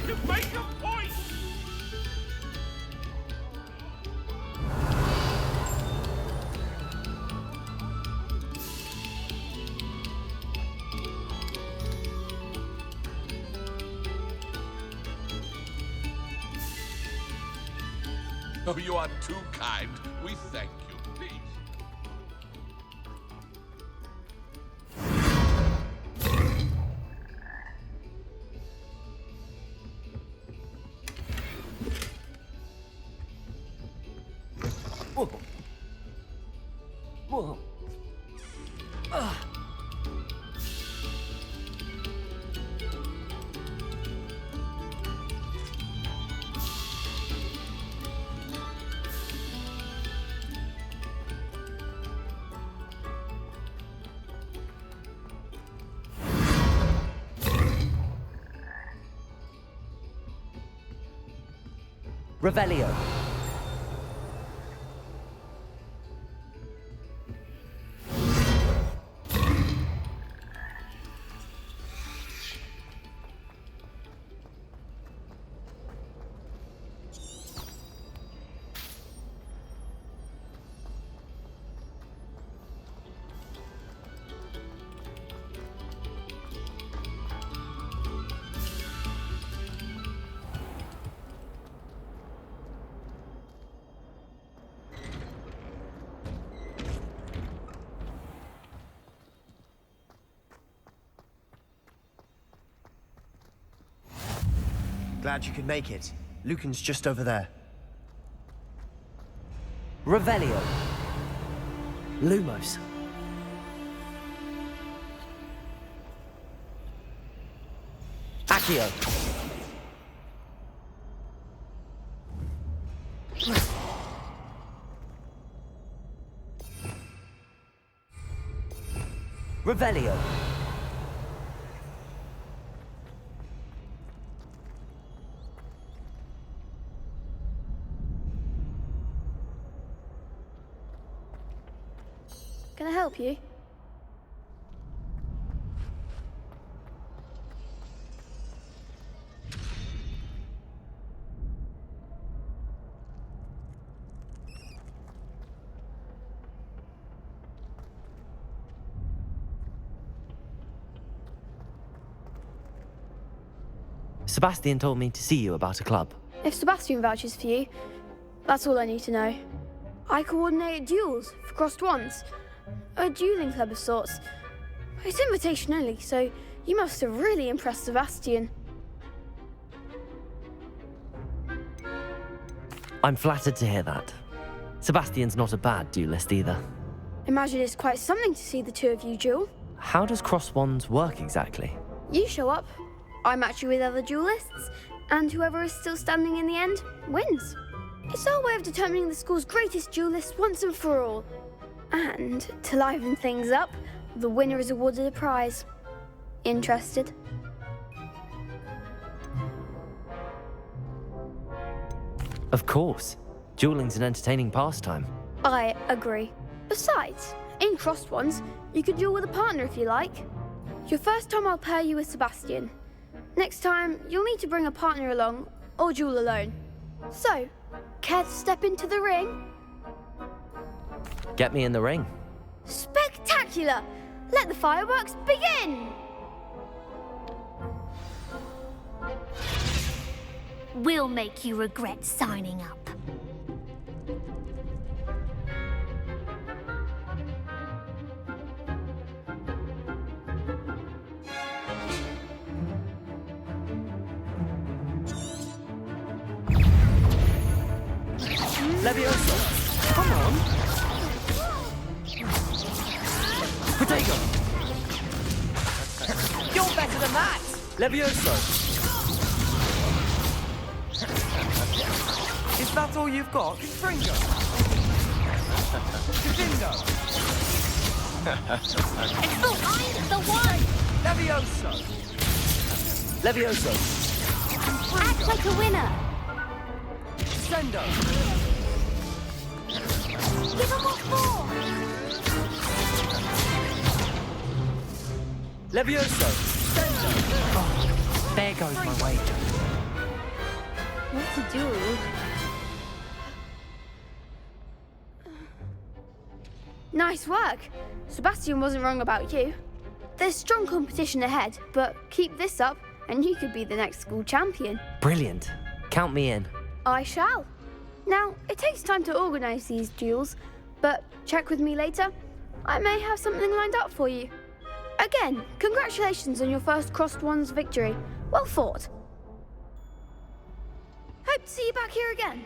S13: You make a point! Oh, you are too kind. We thank you. Please.
S1: Whoa. Whoa. Revelio.
S12: Glad you could make it. Lucan's just over there.
S1: Revelio. Lumos. Accio. Revelio.
S19: Can I help you?
S1: Sebastian told me to see you about a club.
S19: If Sebastian vouches for you, that's all I need to know. I coordinate duels for crossed wands. A dueling club of sorts. It's invitation only, so you must have really impressed Sebastian.
S1: I'm flattered to hear that. Sebastian's not a bad duelist either.
S19: Imagine it's quite something to see the two of you duel.
S1: How does cross wands work exactly?
S19: You show up, I match you with other duelists, and whoever is still standing in the end wins. It's our way of determining the school's greatest duelist once and for all. And to liven things up, the winner is awarded a prize. Interested?
S1: Of course. Dueling's an entertaining pastime.
S19: I agree. Besides, in crossed ones, you can duel with a partner if you like. Your first time I'll pair you with Sebastian. Next time, you'll need to bring a partner along, or duel alone. So, care to step into the ring?
S1: Get me in the ring.
S19: Spectacular! Let the fireworks begin!
S6: We'll make you regret signing up.
S1: Levioso! Come on! Potato!
S18: You're better than that!
S1: Levioso!
S4: Is that all you've got? Fringo! Kazingo!
S6: It's the one! The one!
S4: Levioso!
S1: Levioso.
S19: Act like a winner.
S1: Sendo.
S19: Give him what for.
S1: Levioso.
S3: Oh, there goes my wager.
S19: What's a duel? Nice work. Sebastian wasn't wrong about you. There's strong competition ahead, but keep this up and you could be the next school champion.
S1: Brilliant. Count me in.
S19: I shall. Now, it takes time to organise these duels, but check with me later. I may have something lined up for you. Again, congratulations on your first Crossed Wands victory. Well fought. Hope to see you back here again.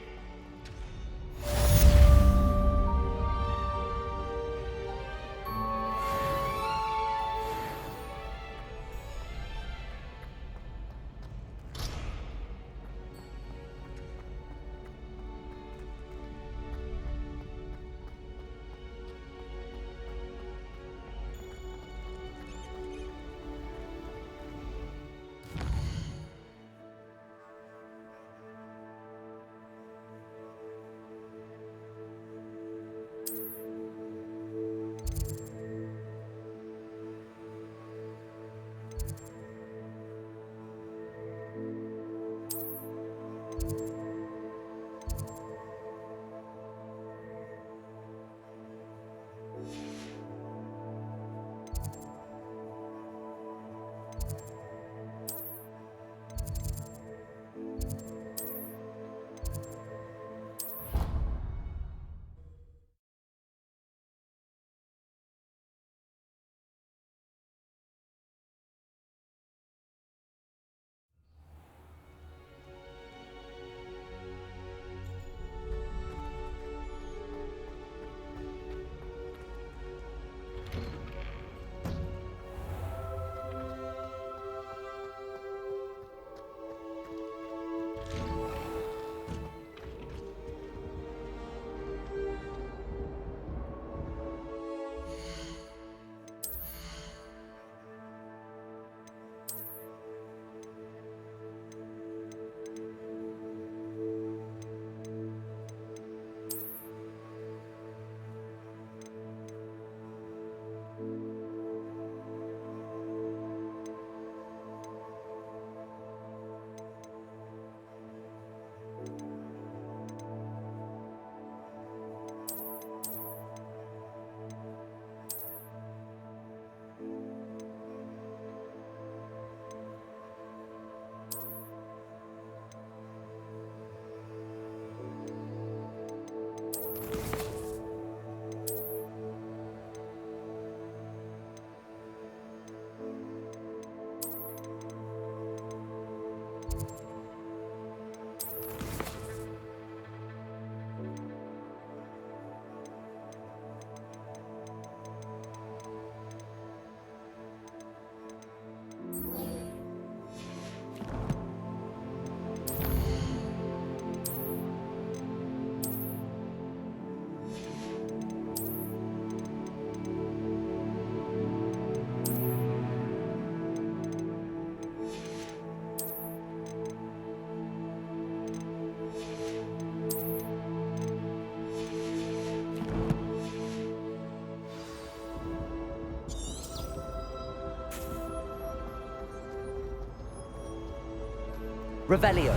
S1: Revelio.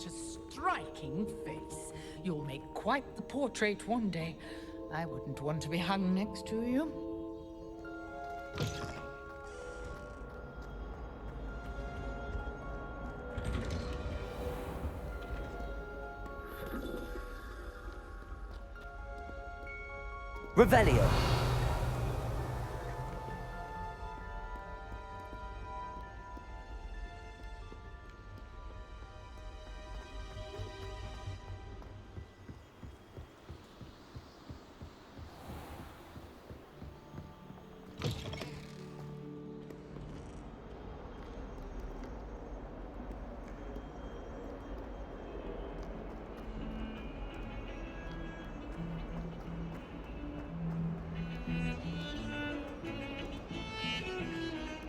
S16: What a striking face. You'll make quite the portrait one day. I wouldn't want to be hung next to you.
S1: Revelio.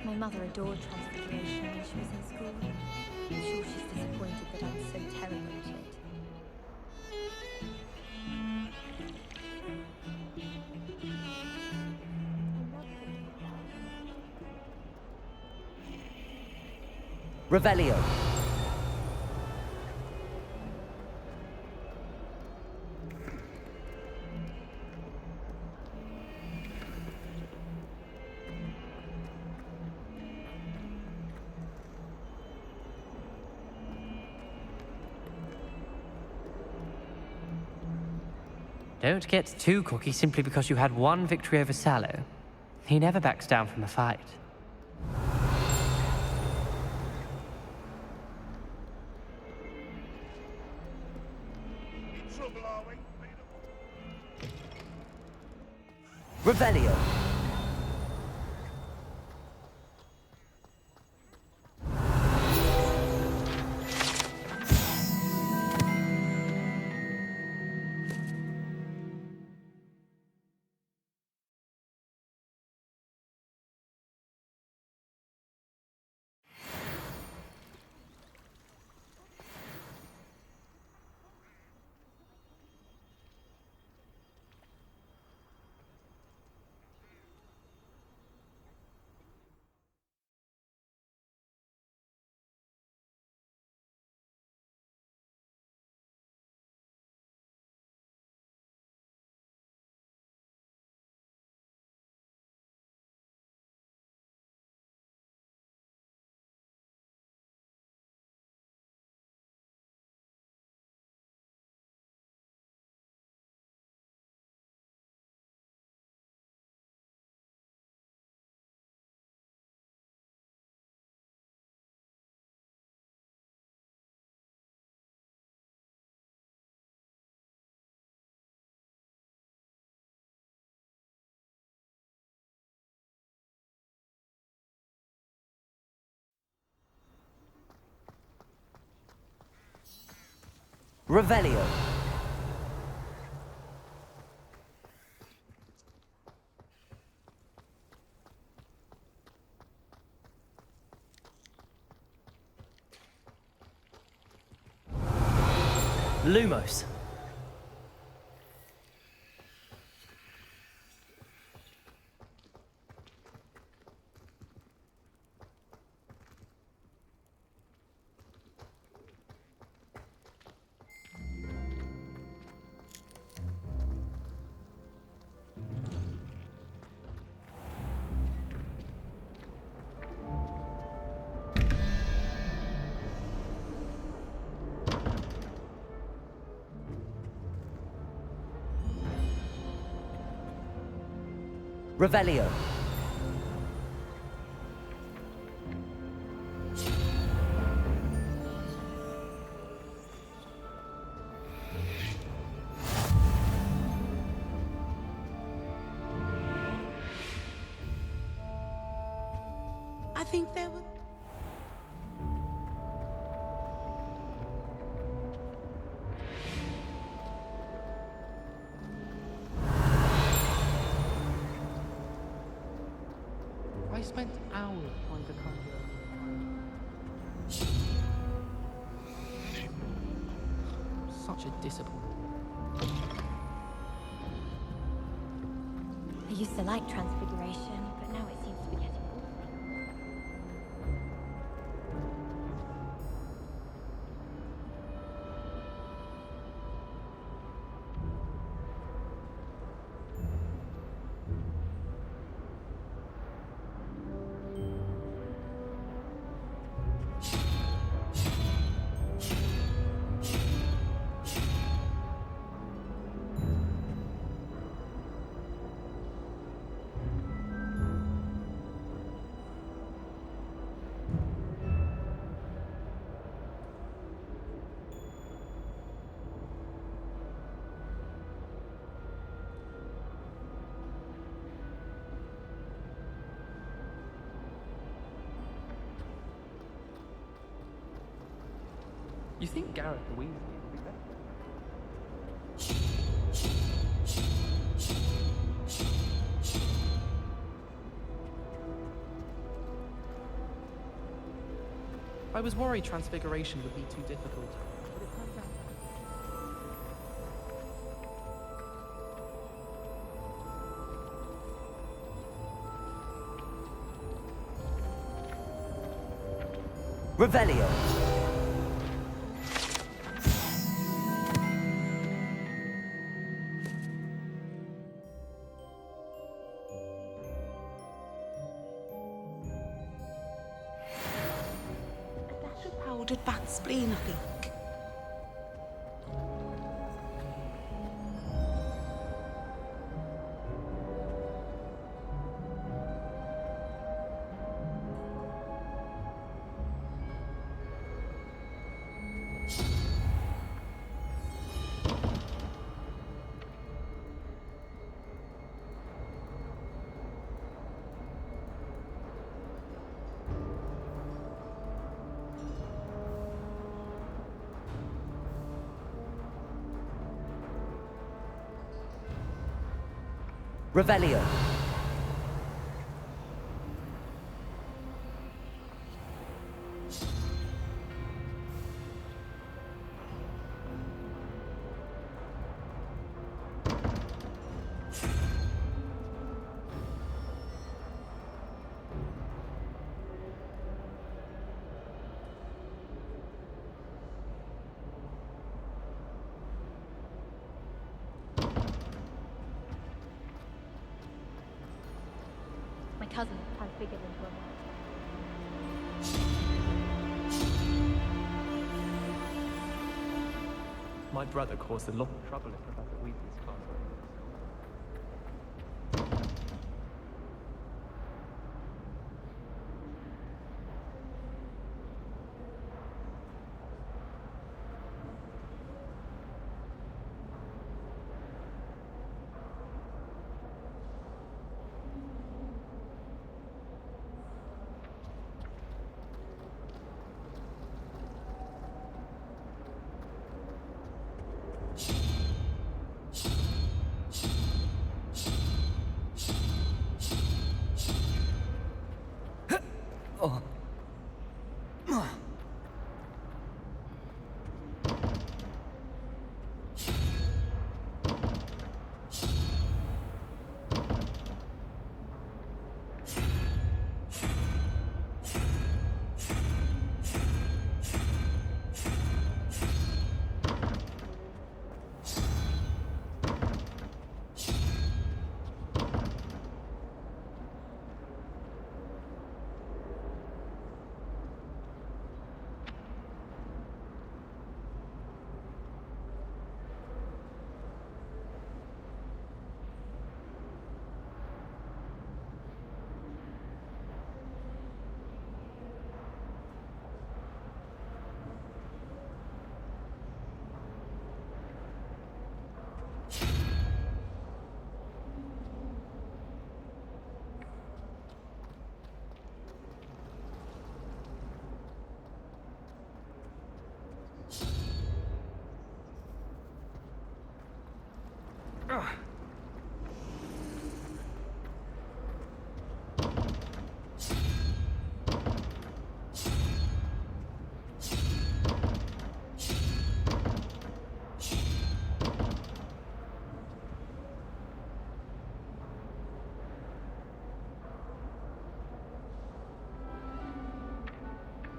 S2: My mother adored Transfiguration when she was in school. I'm sure she's disappointed that I'm so terrible at it.
S1: Revelio.
S14: Don't get too cocky simply because you had one victory over Sallow. He never backs down from a fight.
S1: Revelio. Revelio. Lumos. Revelio.
S7: I think there were...
S5: I spent hours trying to conjure. Such a disappointment.
S2: I used to like Transfiguration, but now it seems to be getting boring.
S8: You think Gareth and Weasley would be better?
S5: I was worried Transfiguration would be too difficult, but it turns out.
S1: Revelio.
S7: A dash of powdered bat spleen, I think.
S1: Revelio.
S2: My cousin transfigured into a man.
S8: My brother caused a lot of trouble in Professor Weasley's classroom.
S1: Oh.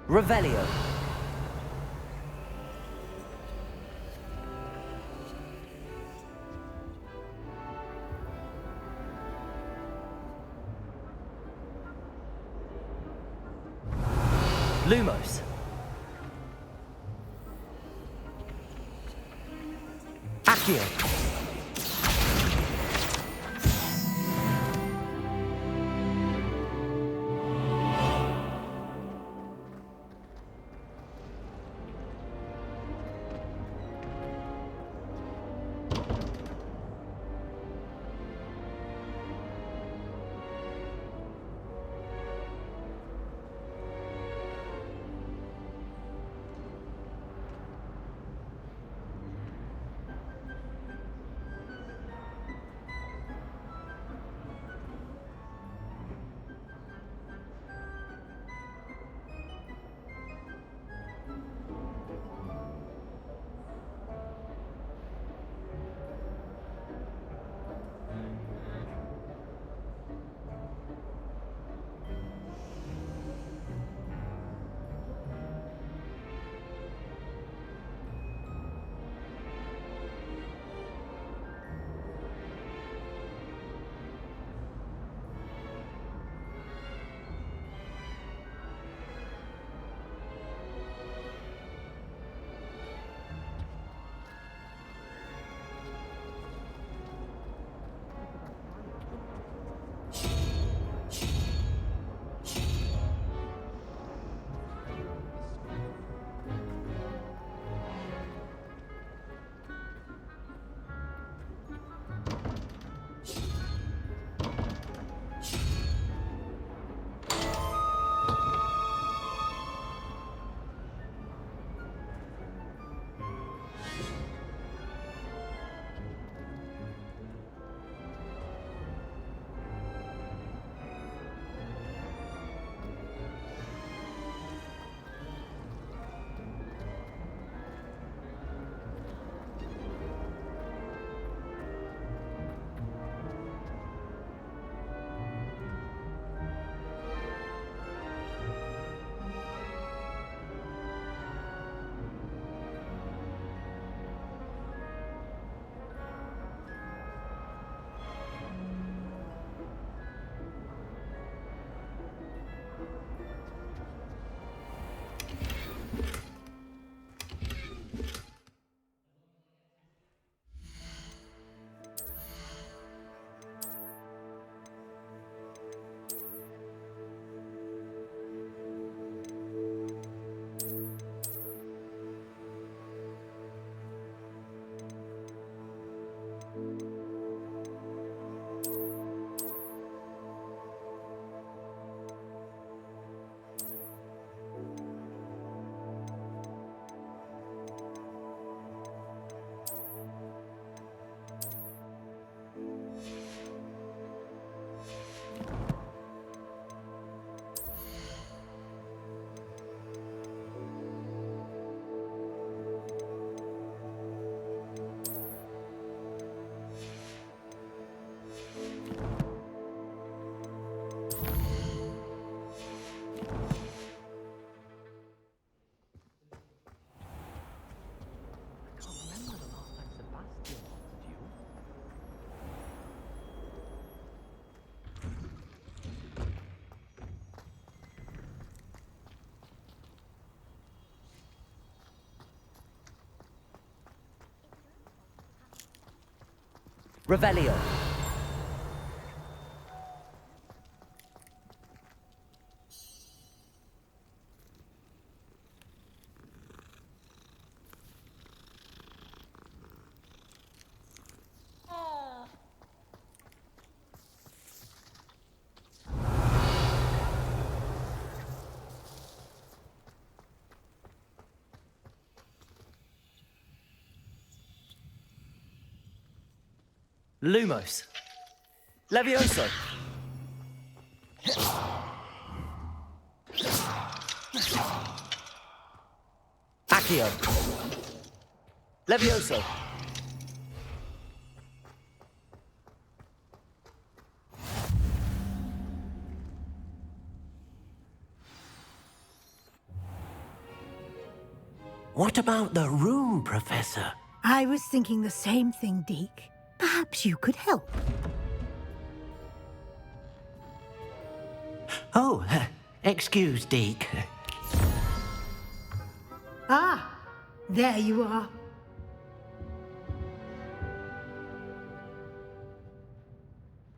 S1: Revelio. Lumos. Accio. Revelio. Lumos. Levioso. Accio. Levioso.
S15: What about the room, Professor?
S9: I was thinking the same thing, Deke. Perhaps you could help.
S15: Oh, excuse, Deke.
S9: Ah, there you are.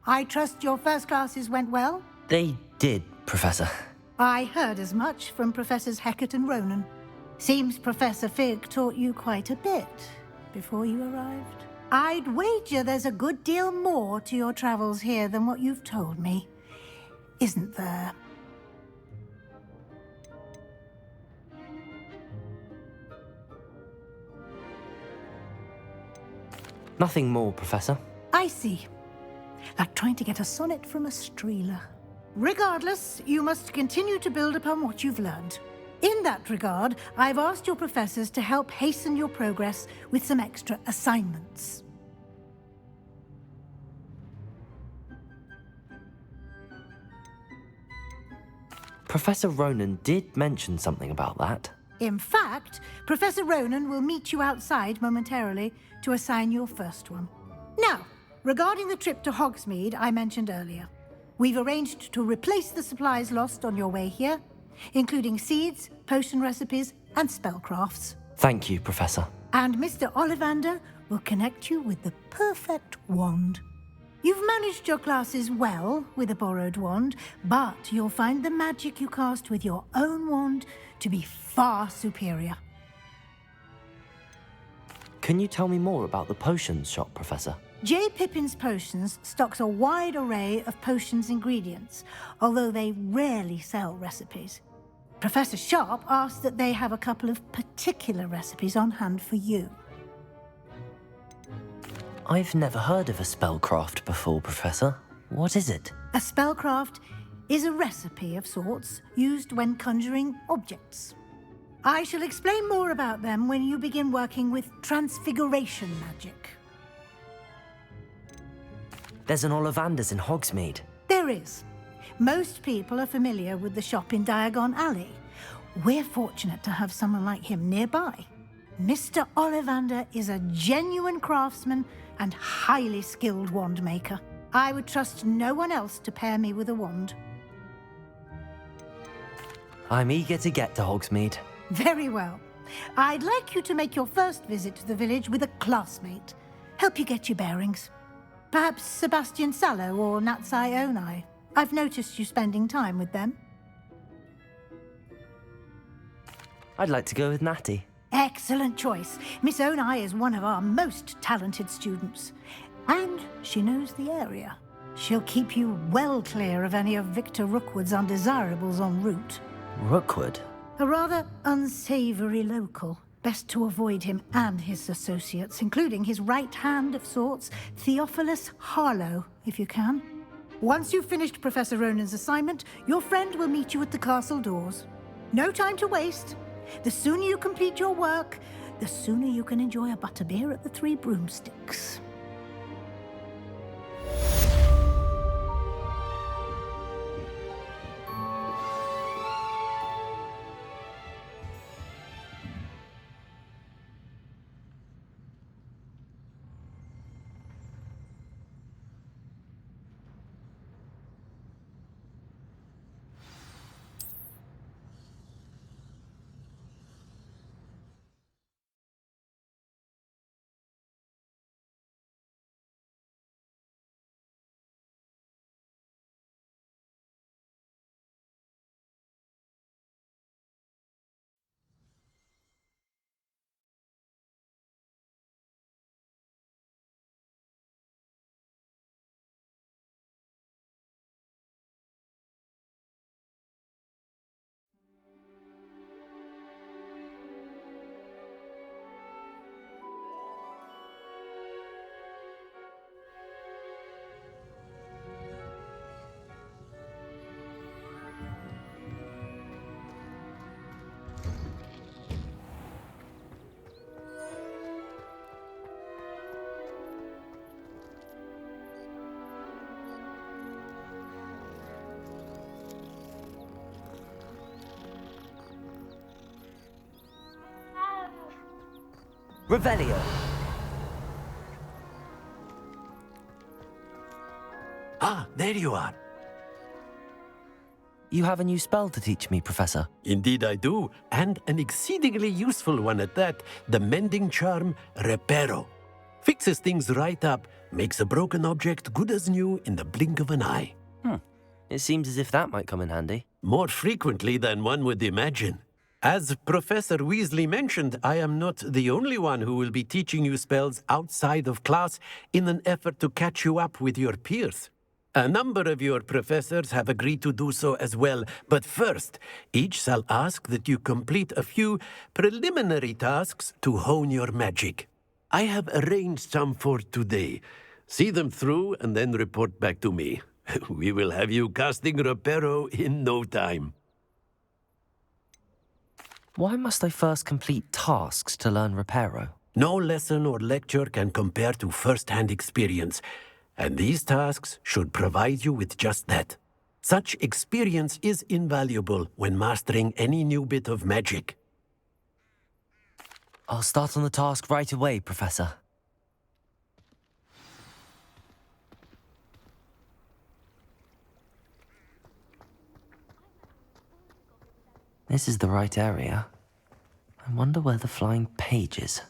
S9: I trust your first classes went well?
S1: They did, Professor.
S9: I heard as much from Professors Hecat and Ronan. Seems Professor Fig taught you quite a bit before you arrived. I'd wager there's a good deal more to your travels here than what you've told me. Isn't there?
S1: Nothing more, Professor.
S9: I see. Like trying to get a sonnet from a streeler. Regardless, you must continue to build upon what you've learned. In that regard, I've asked your professors to help hasten your progress with some extra assignments.
S1: Professor Ronan did mention something about that.
S9: In fact, Professor Ronan will meet you outside momentarily to assign your first one. Now, regarding the trip to Hogsmeade I mentioned earlier, we've arranged to replace the supplies lost on your way here, including seeds, potion recipes, and spellcrafts.
S1: Thank you, Professor.
S9: And Mr. Ollivander will connect you with the perfect wand. You've managed your classes well with a borrowed wand, but you'll find the magic you cast with your own wand to be far superior.
S1: Can you tell me more about the potions shop, Professor?
S9: J. Pippin's Potions stocks a wide array of potions ingredients, although they rarely sell recipes. Professor Sharp asked that they have a couple of particular recipes on hand for you.
S1: I've never heard of a spellcraft before, Professor. What is it?
S9: A spellcraft is a recipe of sorts used when conjuring objects. I shall explain more about them when you begin working with transfiguration magic.
S1: There's an Ollivander's in Hogsmeade.
S9: There is. Most people are familiar with the shop in Diagon Alley. We're fortunate to have someone like him nearby. Mr. Ollivander is a genuine craftsman and highly skilled wand maker. I would trust no one else to pair me with a wand.
S1: I'm eager to get to Hogsmeade.
S9: Very well. I'd like you to make your first visit to the village with a classmate. Help you get your bearings. Perhaps Sebastian Sallow or Natsai Onai. I've noticed you spending time with them.
S1: I'd like to go with Natty.
S9: Excellent choice. Miss Onai is one of our most talented students. And she knows the area. She'll keep you well clear of any of Victor Rookwood's undesirables en route.
S1: Rookwood?
S9: A rather unsavory local. Best to avoid him and his associates, including his right hand of sorts, Theophilus Harlow, if you can. Once you've finished Professor Ronan's assignment, your friend will meet you at the castle doors. No time to waste. The sooner you complete your work, the sooner you can enjoy a butterbeer at the Three Broomsticks.
S1: Revelio.
S15: Ah, there you are.
S1: You have a new spell to teach me, Professor.
S15: Indeed I do, and an exceedingly useful one at that. The mending charm, Reparo. Fixes things right up, makes a broken object good as new in the blink of an eye.
S1: It seems as if that might come in handy.
S15: More frequently than one would imagine. As Professor Weasley mentioned, I am not the only one who will be teaching you spells outside of class in an effort to catch you up with your peers. A number of your professors have agreed to do so as well, but first, each shall ask that you complete a few preliminary tasks to hone your magic. I have arranged some for today. See them through and then report back to me. We will have you casting Reparo in no time.
S1: Why must I first complete tasks to learn Reparo?
S15: No lesson or lecture can compare to first-hand experience, and these tasks should provide you with just that. Such experience is invaluable when mastering any new bit of magic.
S1: I'll start on the task right away, Professor. This is the right area. I wonder where the flying page is.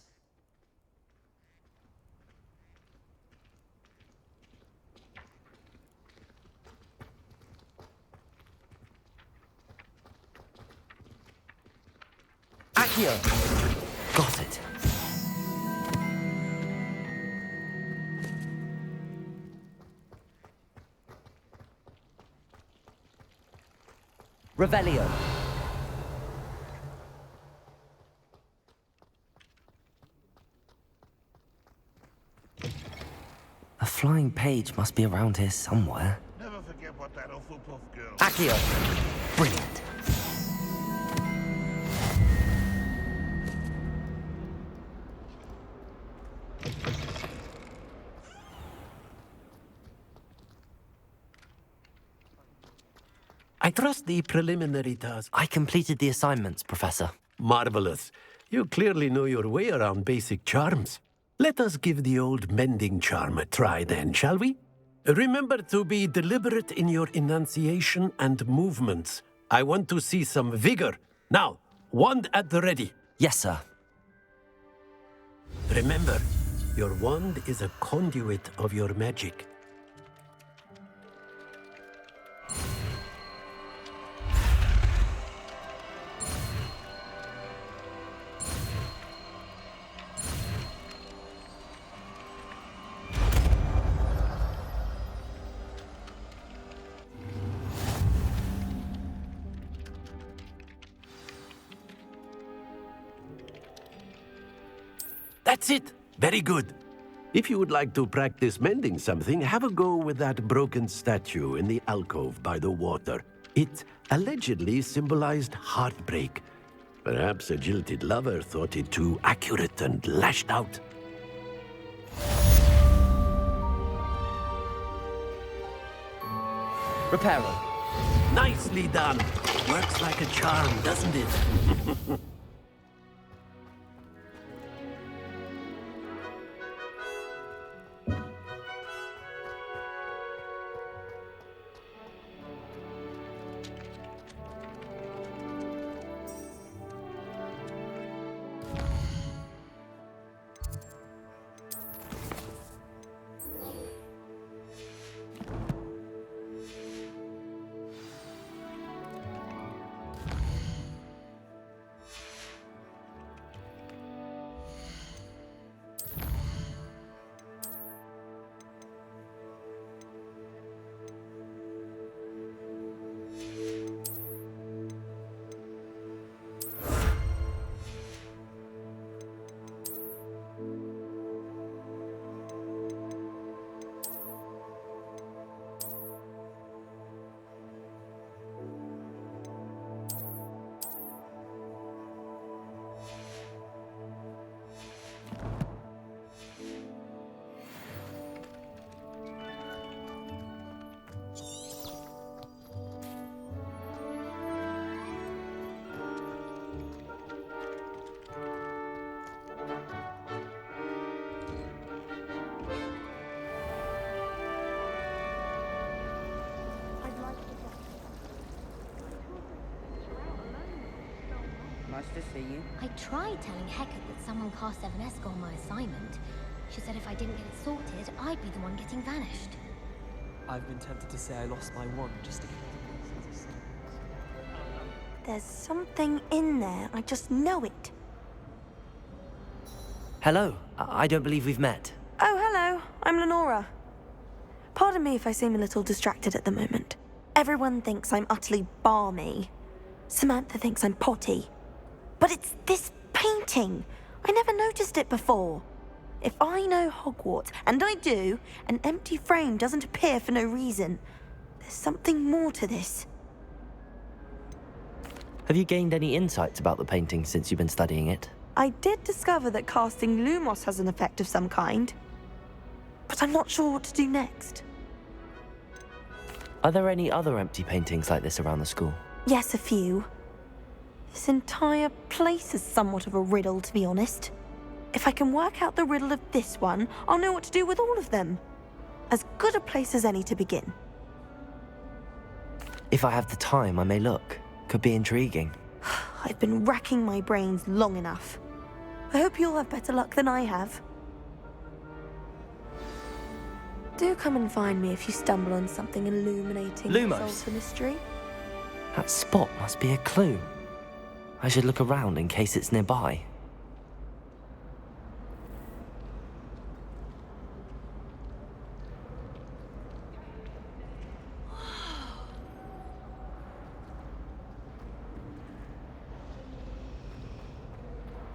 S1: Accio! Got it. Revelio. A flying page must be around here somewhere.
S13: Never forget what that Hufflepuff girl...
S1: Accio! Brilliant.
S15: I trust the preliminary task.
S1: I completed the assignments, Professor.
S15: Marvelous. You clearly know your way around basic charms. Let us give the old mending charm a try then, shall we? Remember to be deliberate in your enunciation and movements. I want to see some vigor. Now, wand at the ready.
S1: Yes, sir.
S15: Remember, your wand is a conduit of your magic. That's it. Very good. If you would like to practice mending something, have a go with that broken statue in the alcove by the water. It allegedly symbolized heartbreak. Perhaps a jilted lover thought it too accurate and lashed out.
S1: Reparo.
S15: Nicely done. Works like a charm, doesn't it?
S18: Nice to see you.
S2: I tried telling Hecate that someone cast 7S on my assignment. She said if I didn't get it sorted, I'd be the one getting vanished.
S8: I've been tempted to say I lost my wand just to get it.
S11: There's something in there. I just know it.
S1: Hello. I don't believe we've met.
S11: Oh, hello. I'm Lenora. Pardon me if I seem a little distracted at the moment. Everyone thinks I'm utterly balmy. Samantha thinks I'm potty. But it's this painting. I never noticed it before. If I know Hogwarts, and I do, an empty frame doesn't appear for no reason. There's something more to this.
S1: Have you gained any insights about the painting since you've been studying it?
S11: I did discover that casting Lumos has an effect of some kind. But I'm not sure what to do next.
S1: Are there any other empty paintings like this around the school?
S11: Yes, a few. This entire place is somewhat of a riddle, to be honest. If I can work out the riddle of this one, I'll know what to do with all of them. As good a place as any to begin.
S1: If I have the time, I may look. Could be intriguing.
S11: I've been racking my brains long enough. I hope you'll have better luck than I have. Do come and find me if you stumble on something illuminating that
S1: Lumos.
S11: solves the mystery.
S1: That spot must be a clue. I should look around in case it's nearby.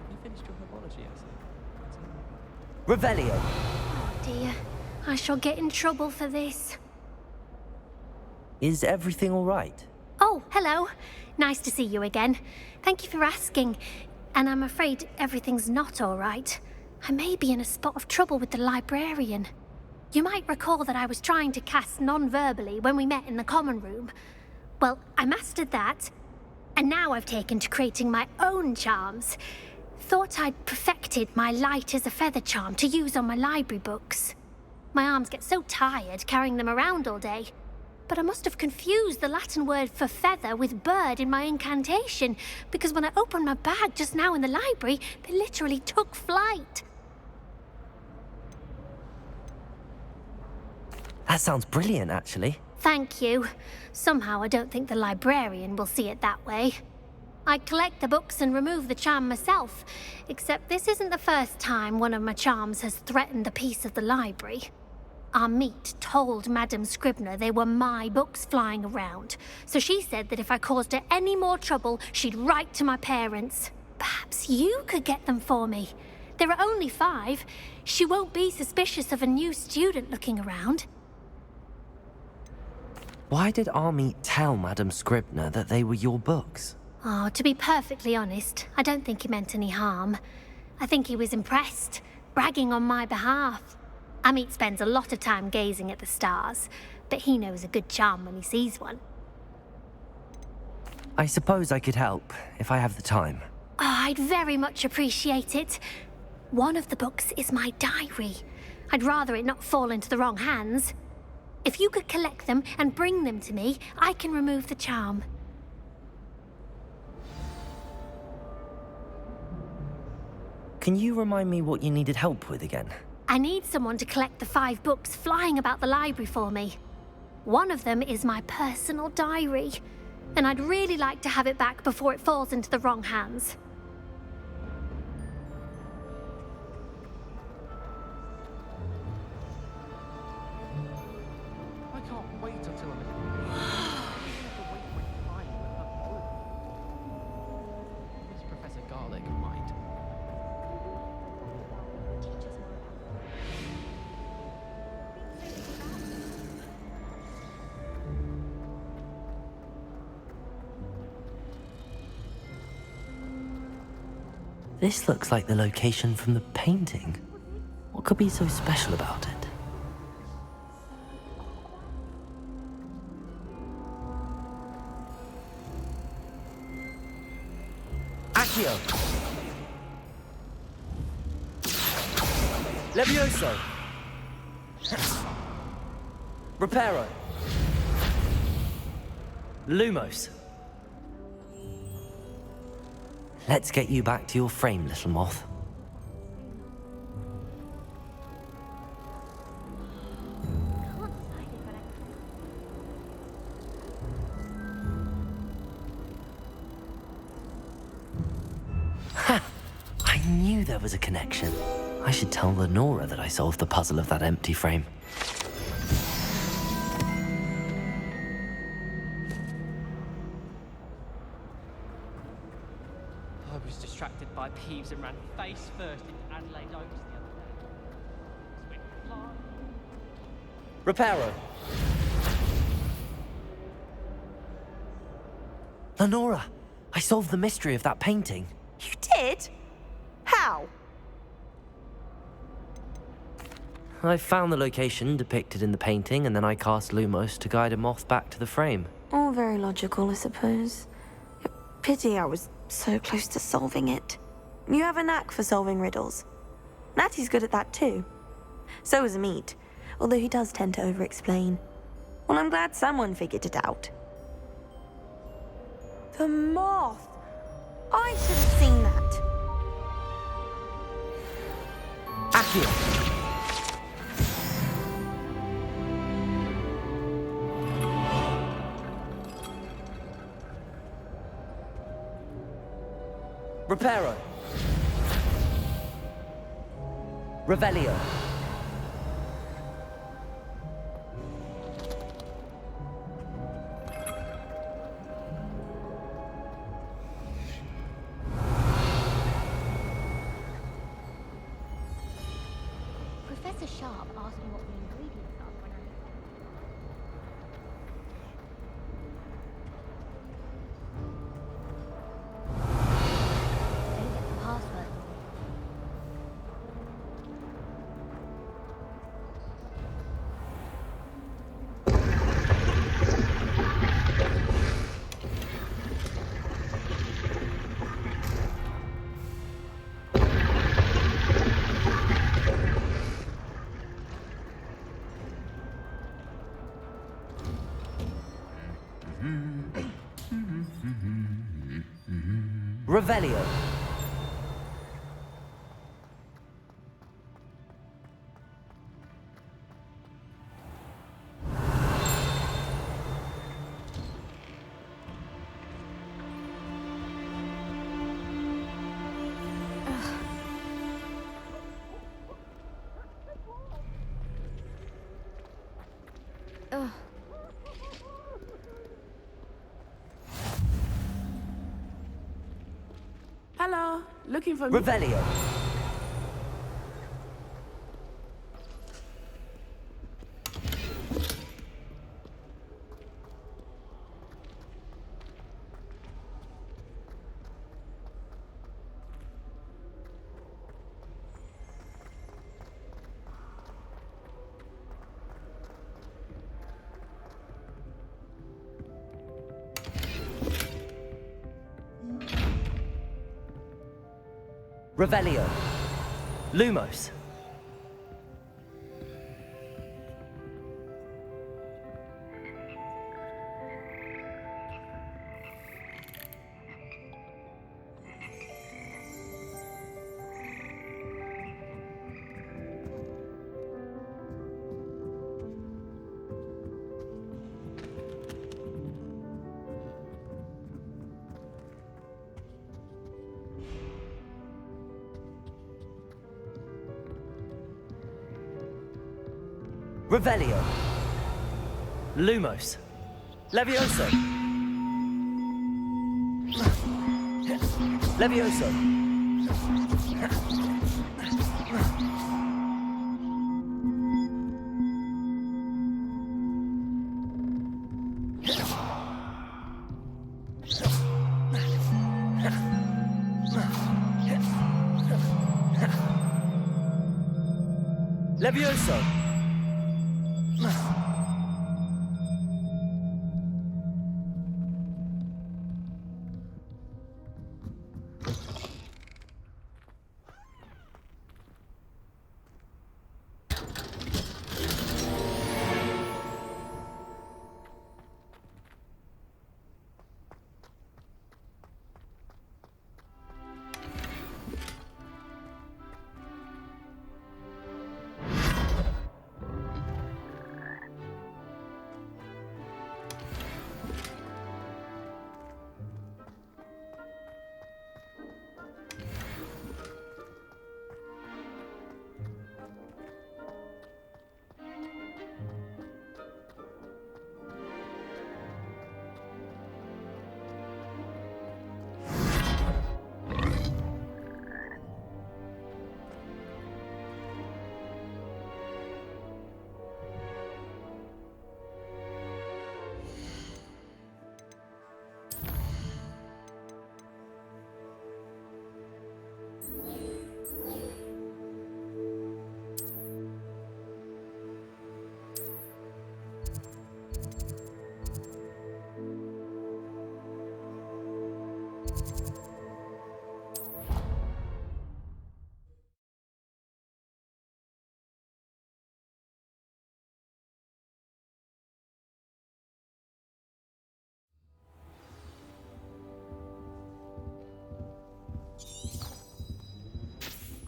S8: You finished your herbology essay?
S1: Revelio.
S6: Oh dear. I shall get in trouble for this.
S1: Is everything all right?
S6: Oh, hello. Nice to see you again. Thank you for asking. And I'm afraid everything's not all right. I may be in a spot of trouble with the librarian. You might recall that I was trying to cast non-verbally when we met in the common room. Well, I mastered that. And now I've taken to creating my own charms. Thought I'd perfected my light as a feather charm to use on my library books. My arms get so tired carrying them around all day. But I must have confused the Latin word for feather with bird in my incantation, because when I opened my bag just now in the library, they literally took flight.
S1: That sounds brilliant, actually.
S6: Thank you. Somehow I don't think the librarian will see it that way. I collect the books and remove the charm myself, except this isn't the first time one of my charms has threatened the peace of the library. Our meet told Madame Scribner they were my books flying around, so she said that if I caused her any more trouble, she'd write to my parents. Perhaps you could get them for me. There are only 5. She won't be suspicious of a new student looking around.
S1: Why did Army tell Madame Scribner that they were your books?
S6: Oh, to be perfectly honest, I don't think he meant any harm. I think he was impressed, bragging on my behalf. Amit spends a lot of time gazing at the stars, but he knows a good charm when he sees one.
S1: I suppose I could help, if I have the time.
S6: Oh, I'd very much appreciate it. One of the books is my diary. I'd rather it not fall into the wrong hands. If you could collect them and bring them to me, I can remove the charm.
S1: Can you remind me what you needed help with again?
S6: I need someone to collect the 5 books flying about the library for me. One of them is my personal diary, and I'd really like to have it back before it falls into the wrong hands.
S5: I can't wait until I'm This Professor Garlic of mine.
S1: This looks like the location from the painting. What could be so special about it? Accio! Levioso! Reparo! Lumos! Let's get you back to your frame, little moth. Ha! I knew there was a connection. I should tell Lenora that I solved the puzzle of that empty frame.
S14: I was distracted by Peeves and ran face first into Adelaide Oaks the other day.
S1: Reparo! Lenora, I solved the mystery of that painting.
S11: You did? How?
S1: I found the location depicted in the painting, and then I cast Lumos to guide a moth back to the frame.
S11: All very logical, I suppose. Pity I was so close to solving it. You have a knack for solving riddles. Natty's good at that too. So is Meat, although he does tend to over-explain. Well, I'm glad someone figured it out. The moth! I should have seen that.
S1: Accio! Reparo! Revelio!
S2: Professor Sharp asked me what the ingredients are when I get the password.
S1: Revelio!
S2: Ugh.
S7: Hello, looking for me?
S1: Revelio! Revelio! Lumos! Revelio! Lumos! Levioso! Levioso! Levioso!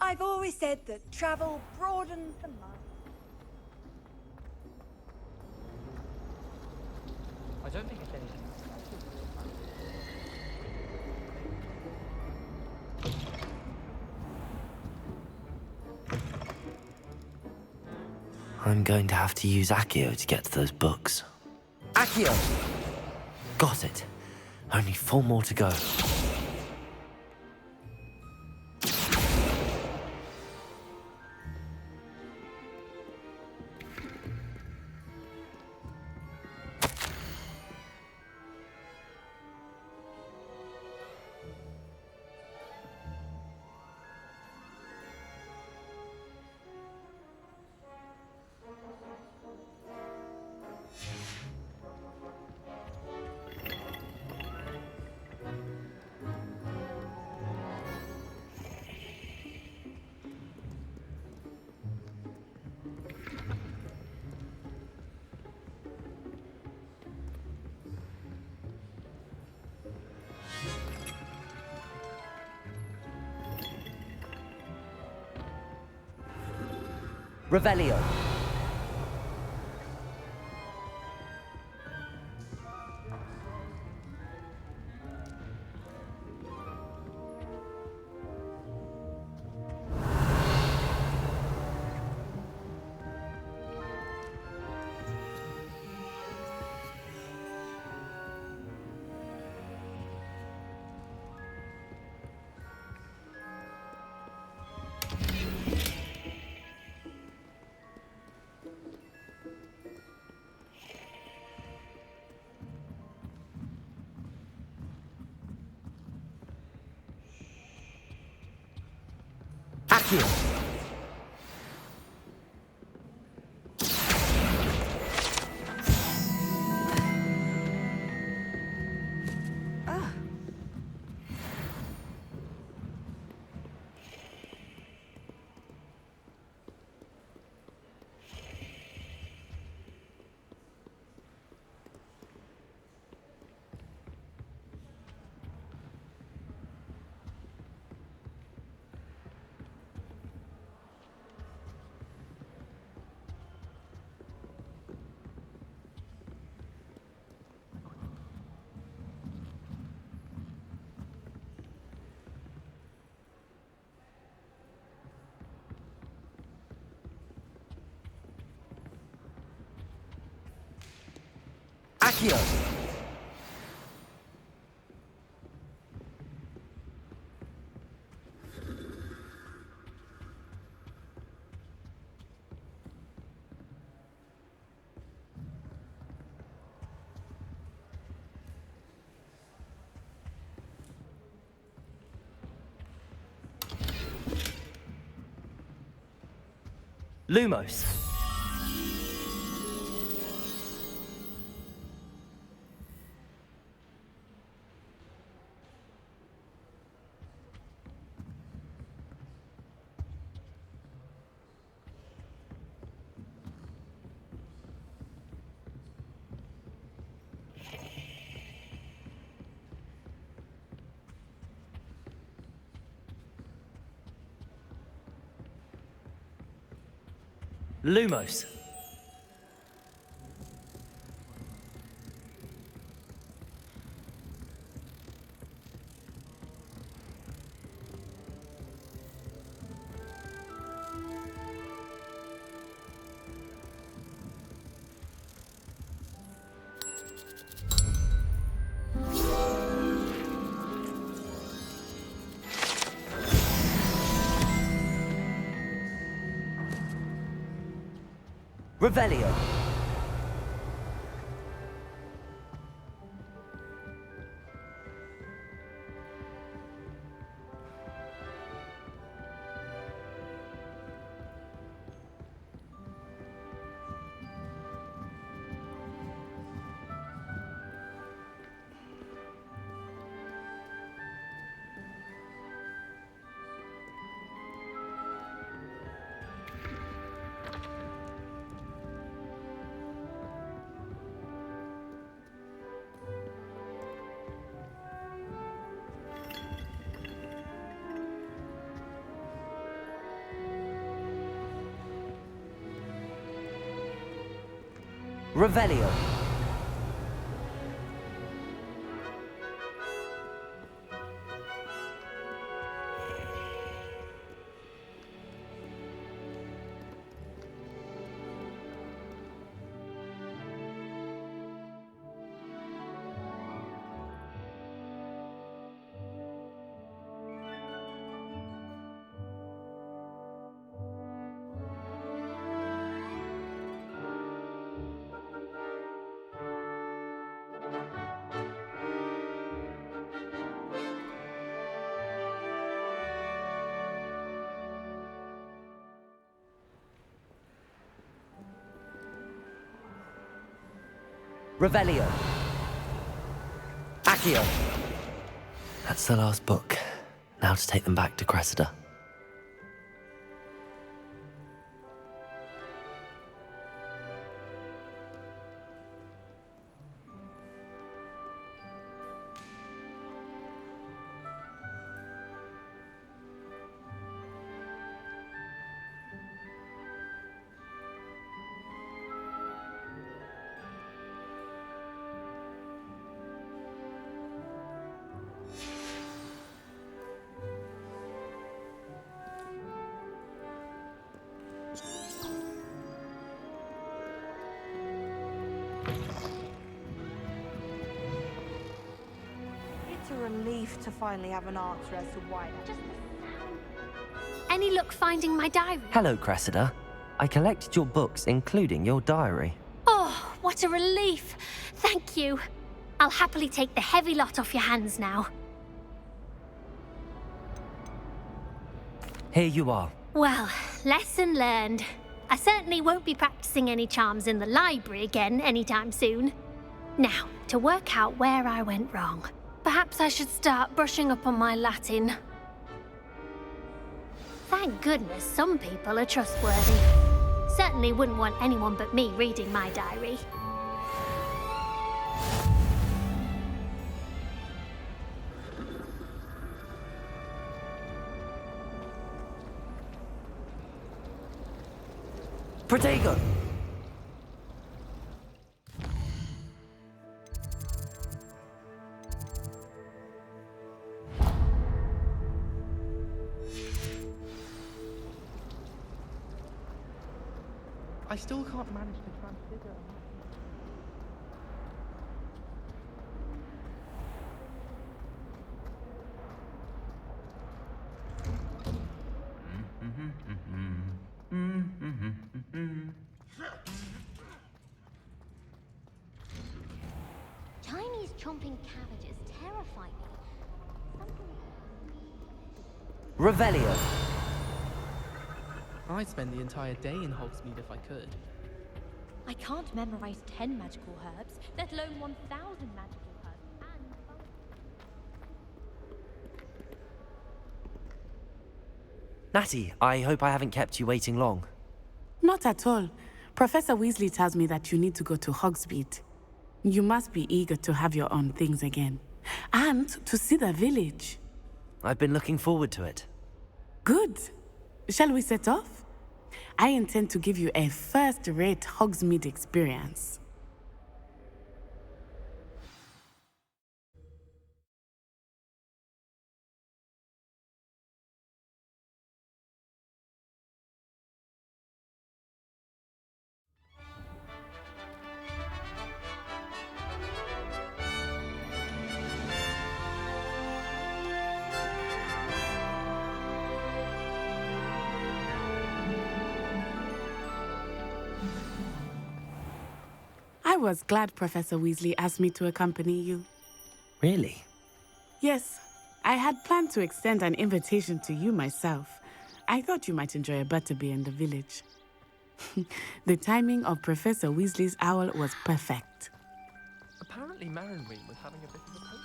S20: I've always said that travel broadens the mind.
S14: I don't think it's anything.
S1: I'm going to have to use Accio to get to those books. Accio! Got it. Only 4 more to go. Revelio. Accio. Accio. Lumos. Lumos. Revelio. Revelio. Revelio. Accio. That's the last book. Now to take them back to Cressida.
S11: It's a relief to finally have an answer as to why.
S6: Any luck finding my diary?
S1: Hello, Cressida. I collected your books, including your diary.
S6: Oh, what a relief. Thank you. I'll happily take the heavy lot off your hands now.
S1: Here you are.
S6: Well, lesson learned. I certainly won't be practicing any charms in the library again anytime soon. Now, to work out where I went wrong. Perhaps I should start brushing up on my Latin. Thank goodness some people are trustworthy. Certainly wouldn't want anyone but me reading my diary.
S1: Protego!
S5: I still can't manage to transfigure.
S2: Chinese chomping cabbages terrify me.
S1: Revelio.
S5: I'd spend the entire day in Hogsmeade if I could.
S2: I can't memorize 10 magical herbs, let alone 1,000 magical herbs.
S1: Natty, I hope I haven't kept you waiting long.
S7: Not at all. Professor Weasley tells me that you need to go to Hogsmeade. You must be eager to have your own things again. And to see the village.
S1: I've been looking forward to it.
S7: Good. Shall we set off? I intend to give you a first-rate Hogsmeade experience. I was glad Professor Weasley asked me to accompany you.
S1: Really?
S7: Yes, I had planned to extend an invitation to you myself. I thought you might enjoy a butterbeer in the village. The timing of Professor Weasley's owl was perfect.
S8: Apparently Marinween was having a bit of a poacher problem.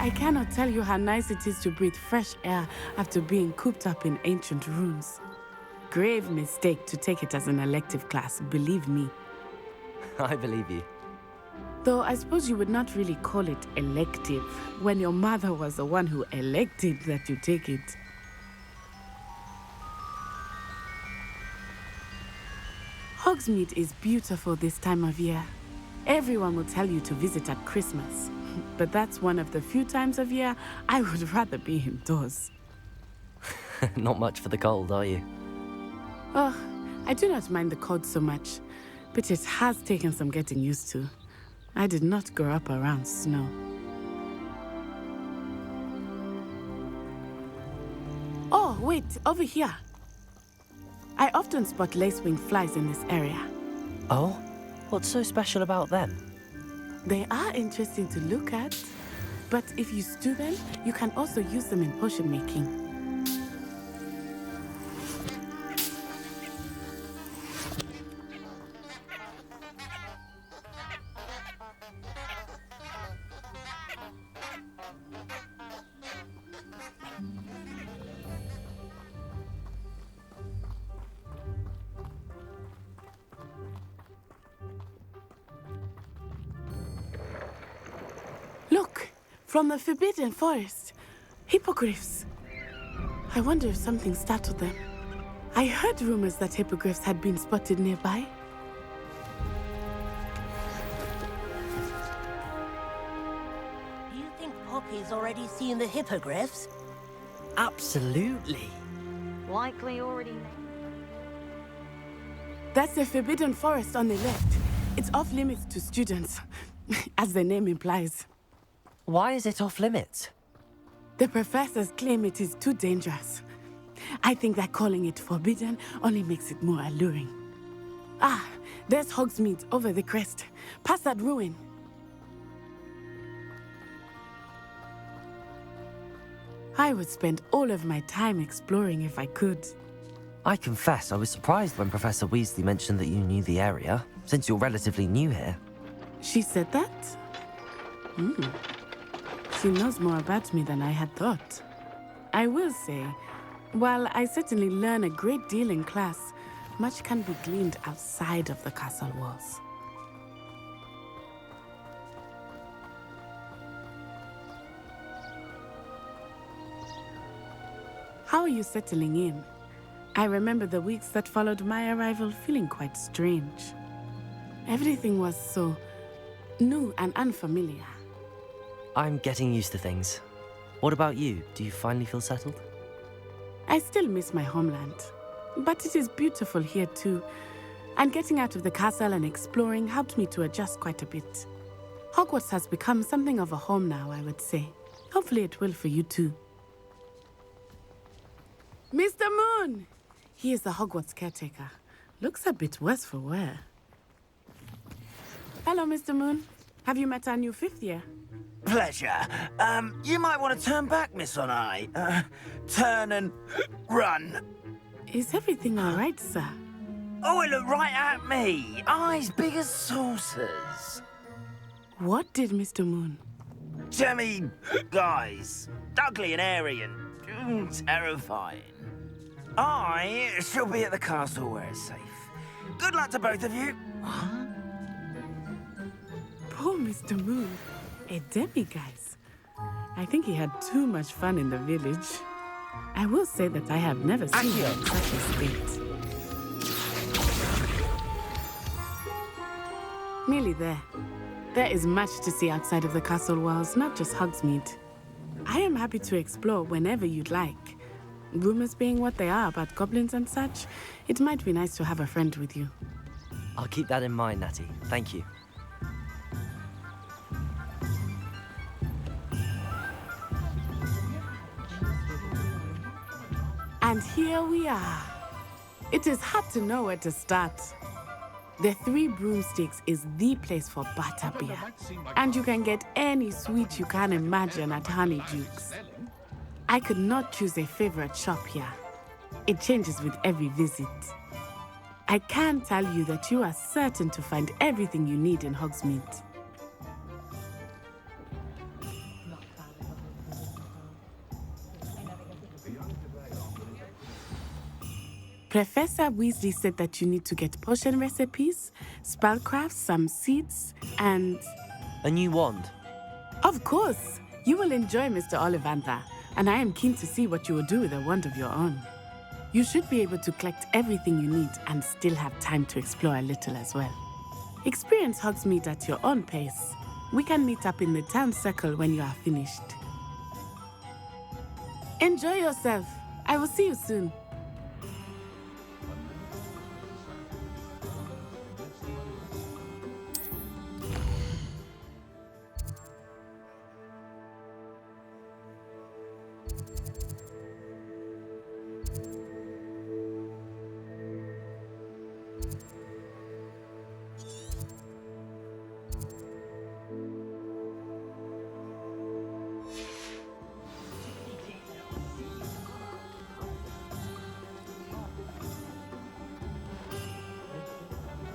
S7: I cannot tell you how nice it is to breathe fresh air after being cooped up in ancient rooms. Grave mistake to take it as an elective class, believe me.
S1: I believe you.
S7: Though I suppose you would not really call it elective when your mother was the one who elected that you take it. Hogsmeade is beautiful this time of year. Everyone will tell you to visit at Christmas, but that's one of the few times of year I would rather be indoors.
S1: Not much for the cold, are you?
S7: Oh, I do not mind the cold so much, but it has taken some getting used to. I did not grow up around snow. Oh, wait, over here. I often spot lacewing flies in this area.
S1: Oh? What's so special about them?
S7: They are interesting to look at, but if you stew them, you can also use them in potion making. Look, from the Forbidden Forest. Hippogriffs. I wonder if something startled them. I heard rumors that hippogriffs had been spotted nearby.
S17: Do you think Poppy's already seen the hippogriffs?
S1: Absolutely.
S11: Likely already.
S7: That's the Forbidden Forest on the left. It's off limits to students, as the name implies.
S1: Why is it off limits?
S7: The professors claim it is too dangerous. I think that calling it forbidden only makes it more alluring. Ah, there's Hogsmeade over the crest. Past that ruin. I would spend all of my time exploring if I could.
S1: I confess I was surprised when Professor Weasley mentioned that you knew the area, since you're relatively new here.
S7: She said that? She knows more about me than I had thought. I will say, while I certainly learn a great deal in class, much can be gleaned outside of the castle walls. How are you settling in? I remember the weeks that followed my arrival feeling quite strange. Everything was so new and unfamiliar.
S1: I'm getting used to things. What about you? Do you finally feel settled?
S7: I still miss my homeland, but it is beautiful here too. And getting out of the castle and exploring helped me to adjust quite a bit. Hogwarts has become something of a home now, I would say. Hopefully it will for you too. Mr. Moon! He is the Hogwarts caretaker. Looks a bit worse for wear. Hello, Mr. Moon. Have you met our new 5th year?
S21: Pleasure. You might want to turn back, Miss On-Eye. Turn and run.
S7: Is everything all right, sir?
S21: Oh, it looked right at me. Eyes big as saucers.
S7: What did Mr. Moon?
S21: Jemmy, guys. Ugly and airy and terrifying. I shall be at the castle where it's safe. Good luck to both of you.
S7: Poor Mr. Moon. A demi-guise. I think he had too much fun in the village. I will say that I have never seen him in such a state. Nearly there. There is much to see outside of the castle walls, not just Hogsmeade. I am happy to explore whenever you'd like. Rumors being what they are about goblins and such, it might be nice to have a friend with you.
S1: I'll keep that in mind, Natty. Thank you.
S7: And here we are. It is hard to know where to start. The Three Broomsticks is the place for butterbeer. And you can get any sweet you can imagine at Honeydukes. I could not choose a favorite shop here. It changes with every visit. I can tell you that you are certain to find everything you need in Hogsmeade. Professor Weasley said that you need to get potion recipes, spellcrafts, some seeds, and
S1: A new wand?
S7: Of course. You will enjoy Mr. Ollivandar, and I am keen to see what you will do with a wand of your own. You should be able to collect everything you need and still have time to explore a little as well. Experience Hogsmeade at your own pace. We can meet up in the town circle when you are finished. Enjoy yourself. I will see you soon.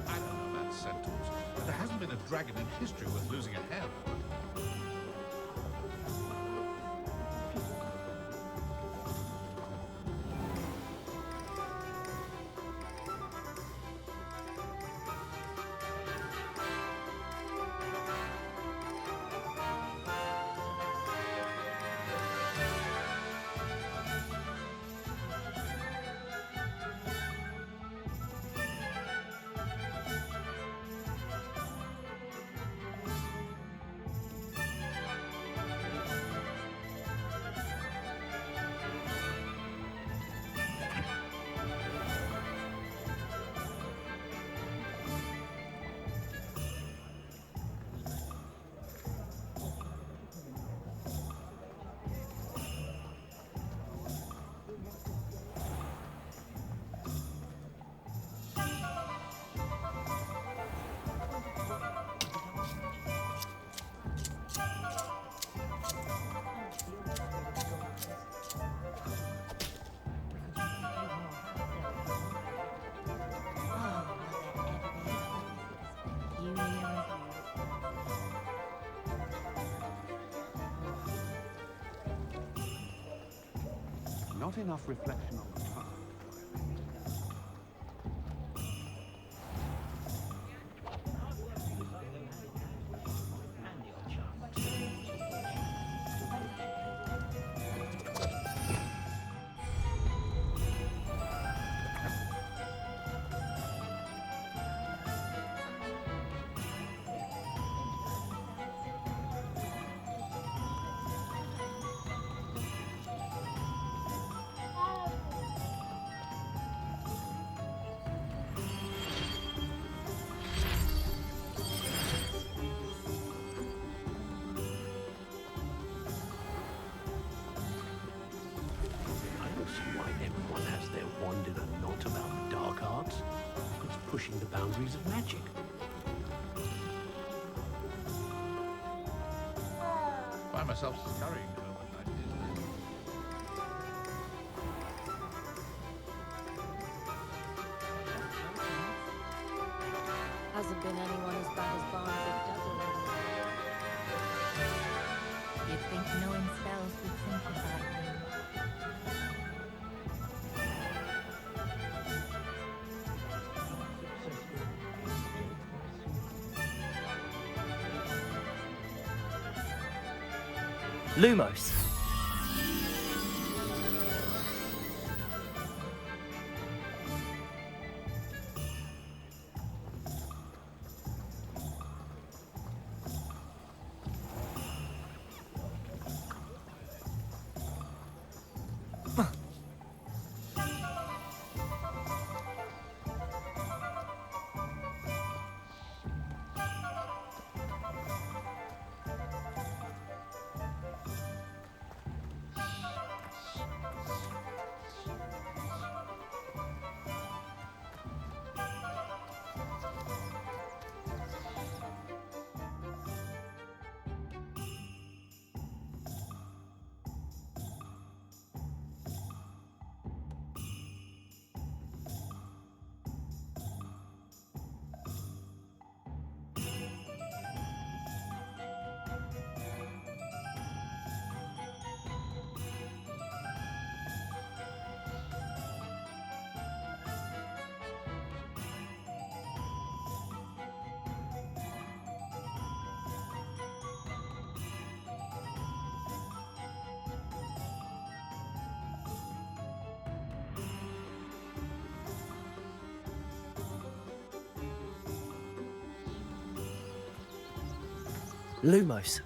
S10: I don't know about centaurs, but there hasn't been a dragon in history worth losing a hair over. Not enough reflection on the path.
S15: Pushing the boundaries of magic.
S10: Find myself scurrying to know what that is.
S22: Hasn't been anyone as bad as Barnaby Dudley. You'd think knowing spells would simplify things.
S1: Lumos. Lumos.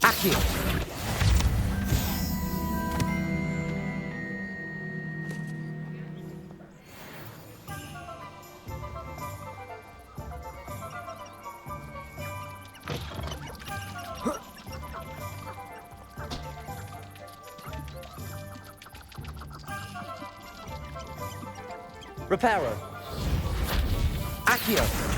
S4: Accio!
S1: Reparo.
S4: Accio!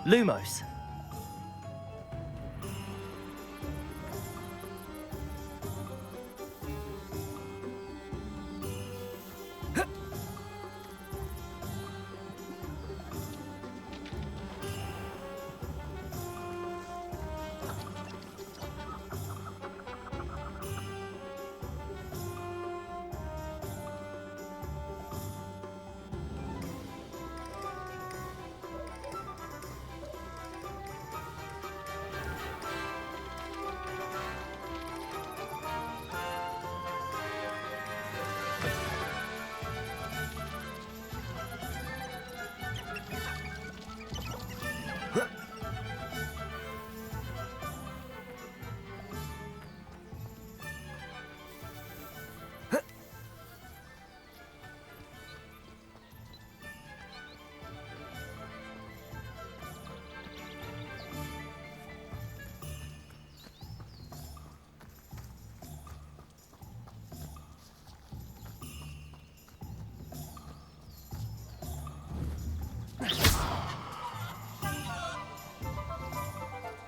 S1: Lumos.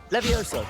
S1: Levioso.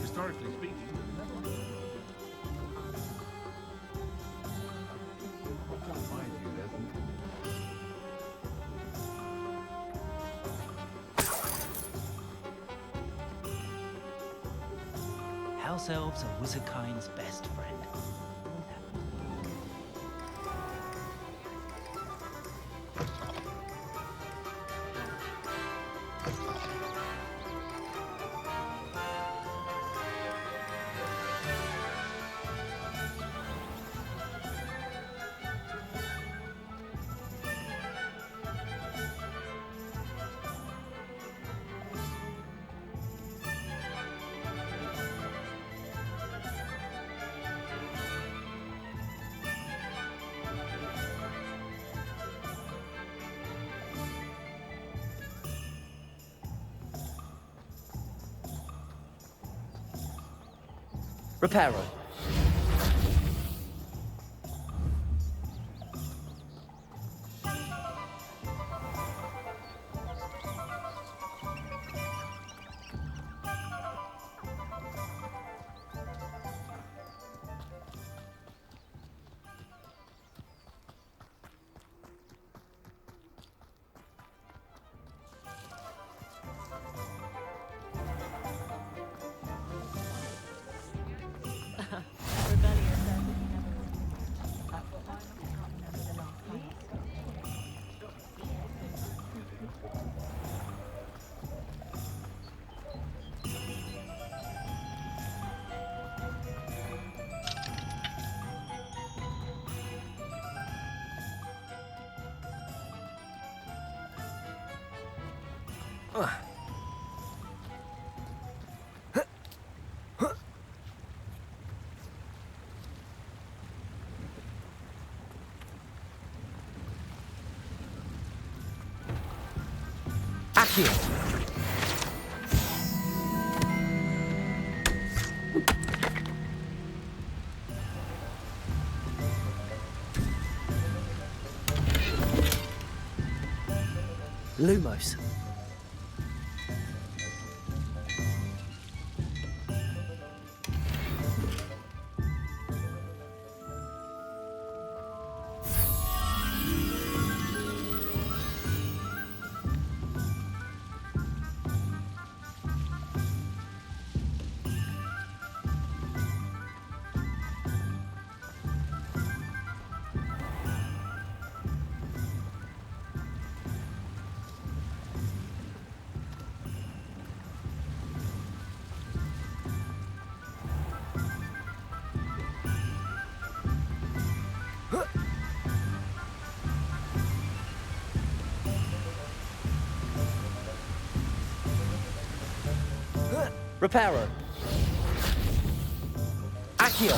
S10: Historically speaking,
S21: House elves are wizardkind's best friend.
S1: Reparo. Accio. Lumos. Reparo. Accio.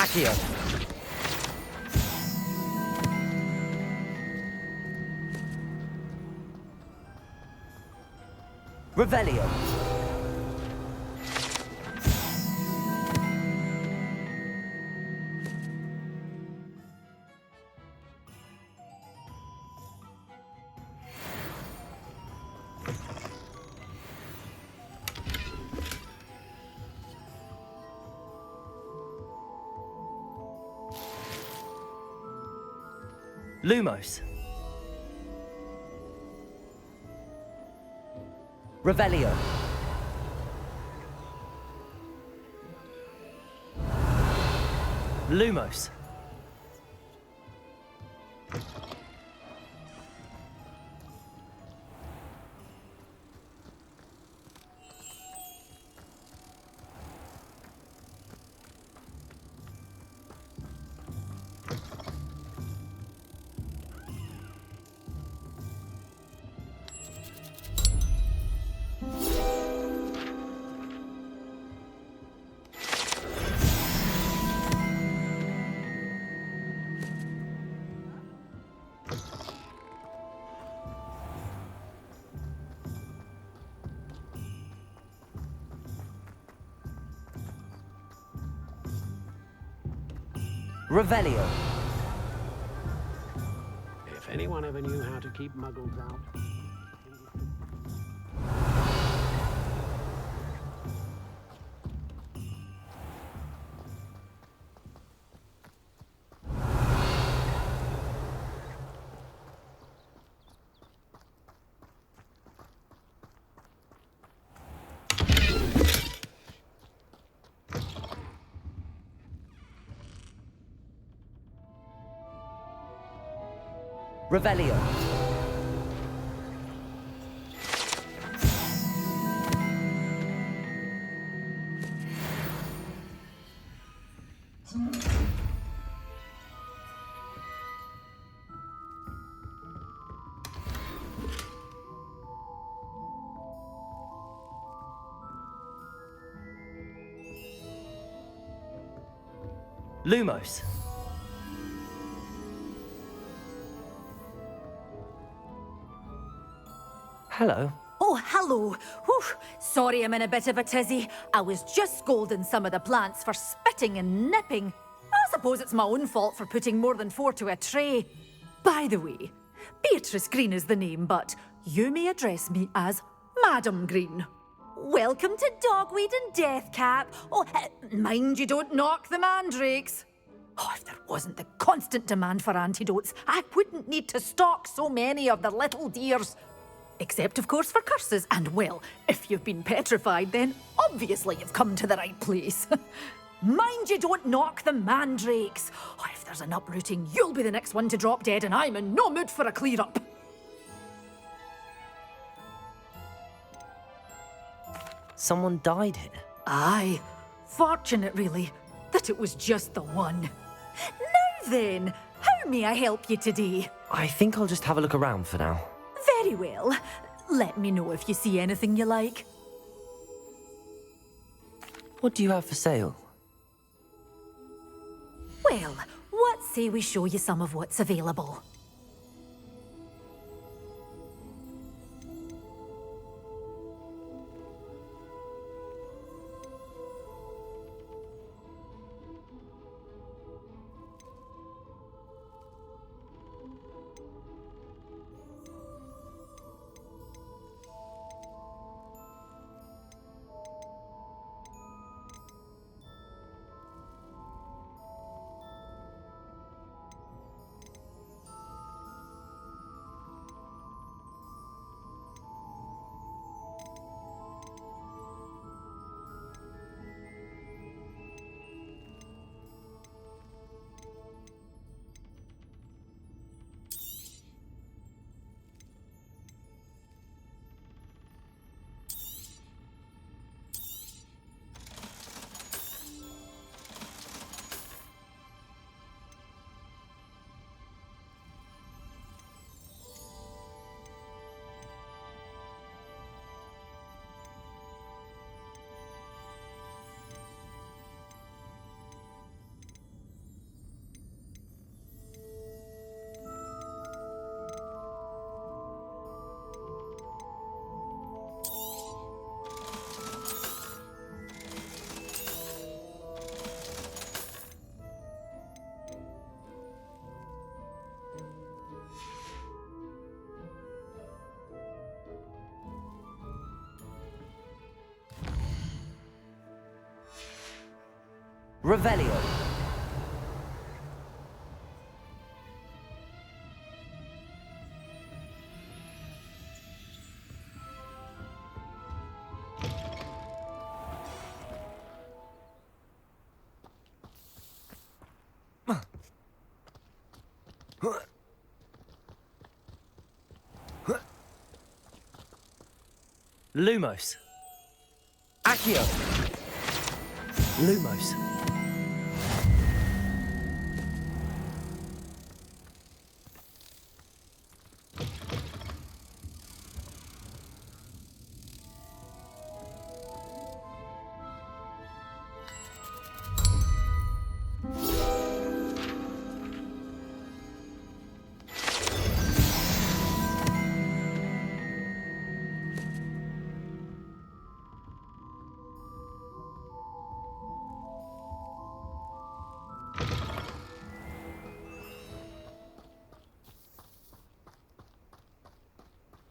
S1: Accio. Revelio. Lumos. Revelio. Lumos. Revelio.
S4: If anyone ever knew how to keep muggles out.
S1: Revelio. Lumos. Hello.
S12: Oh, hello. Whew. Sorry I'm in a bit of a tizzy. I was just scolding some of the plants for spitting and nipping. I suppose it's my own fault for putting more than 4 to a tray. By the way, Beatrice Green is the name, but you may address me as Madam Green. Welcome to Dogweed and Deathcap. Oh, mind you don't knock the mandrakes. Oh, if there wasn't the constant demand for antidotes, I wouldn't need to stock so many of the little dears. Except, of course, for curses. And, well, if you've been petrified, then obviously you've come to the right place. Mind you don't knock the mandrakes. Oh, if there's an uprooting, you'll be the next one to drop dead, and I'm in no mood for a clear-up.
S1: Someone died here.
S12: Aye. Fortunate, really, that it was just the one. Now then, how may I help you today?
S1: I think I'll just have a look around for now.
S12: Very well. Let me know if you see anything you like.
S1: What do you have for sale?
S12: Well, what say we show you some of what's available?
S1: Revelio. Lumos. Accio. Lumos.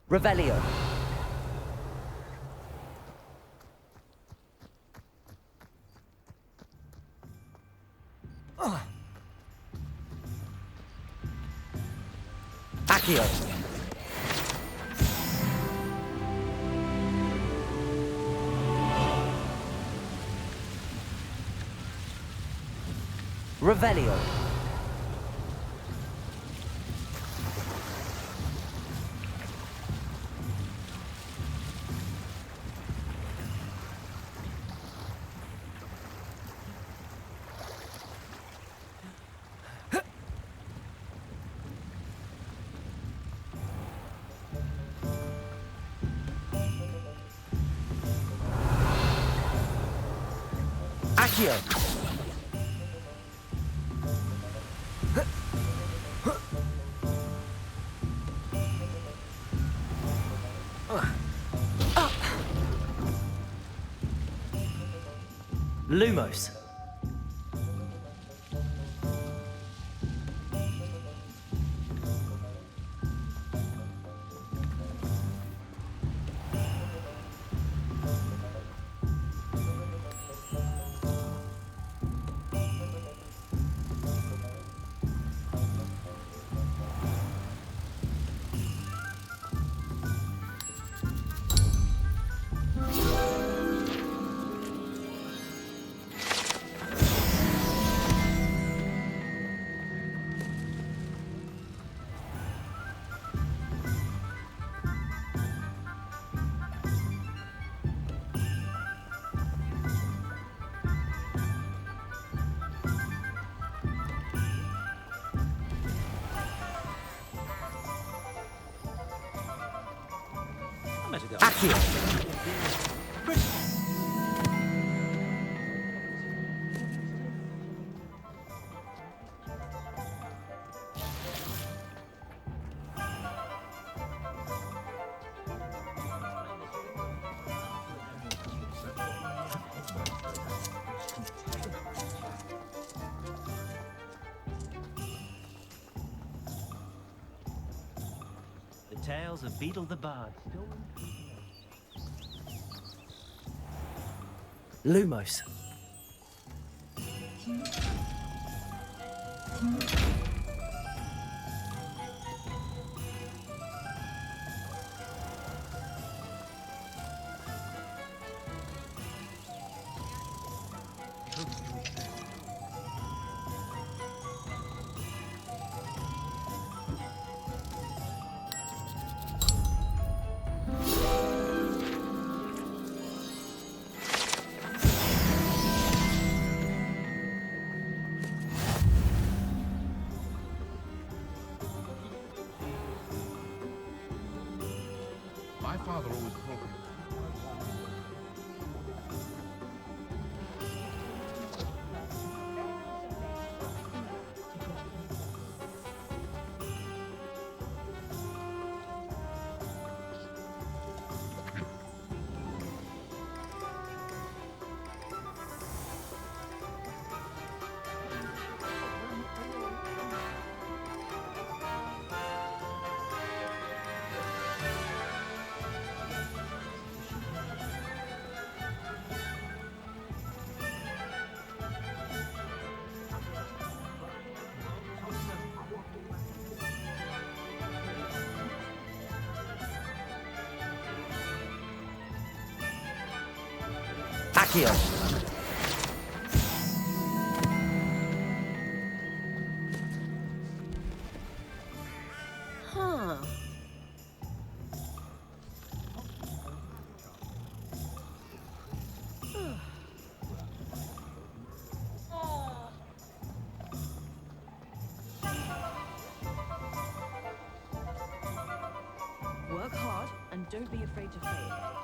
S1: Revelio. Accio. Revelio. Accio. Lumos. Accio.
S3: The tales of Beetle the Bard.
S1: Lumos.
S10: My father always called me.
S1: Accio.
S17: Huh.
S16: Work hard and don't be afraid to fail.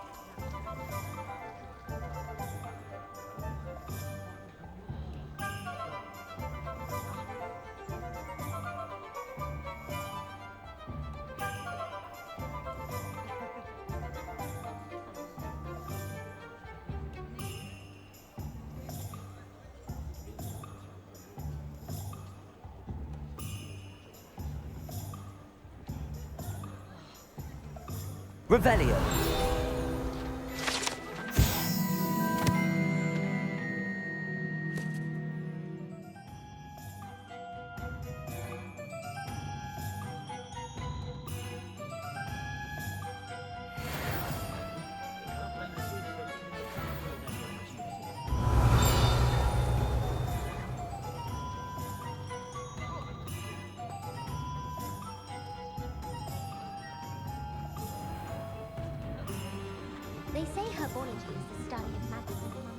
S1: Revelio.
S2: They say herbology is the study of magic.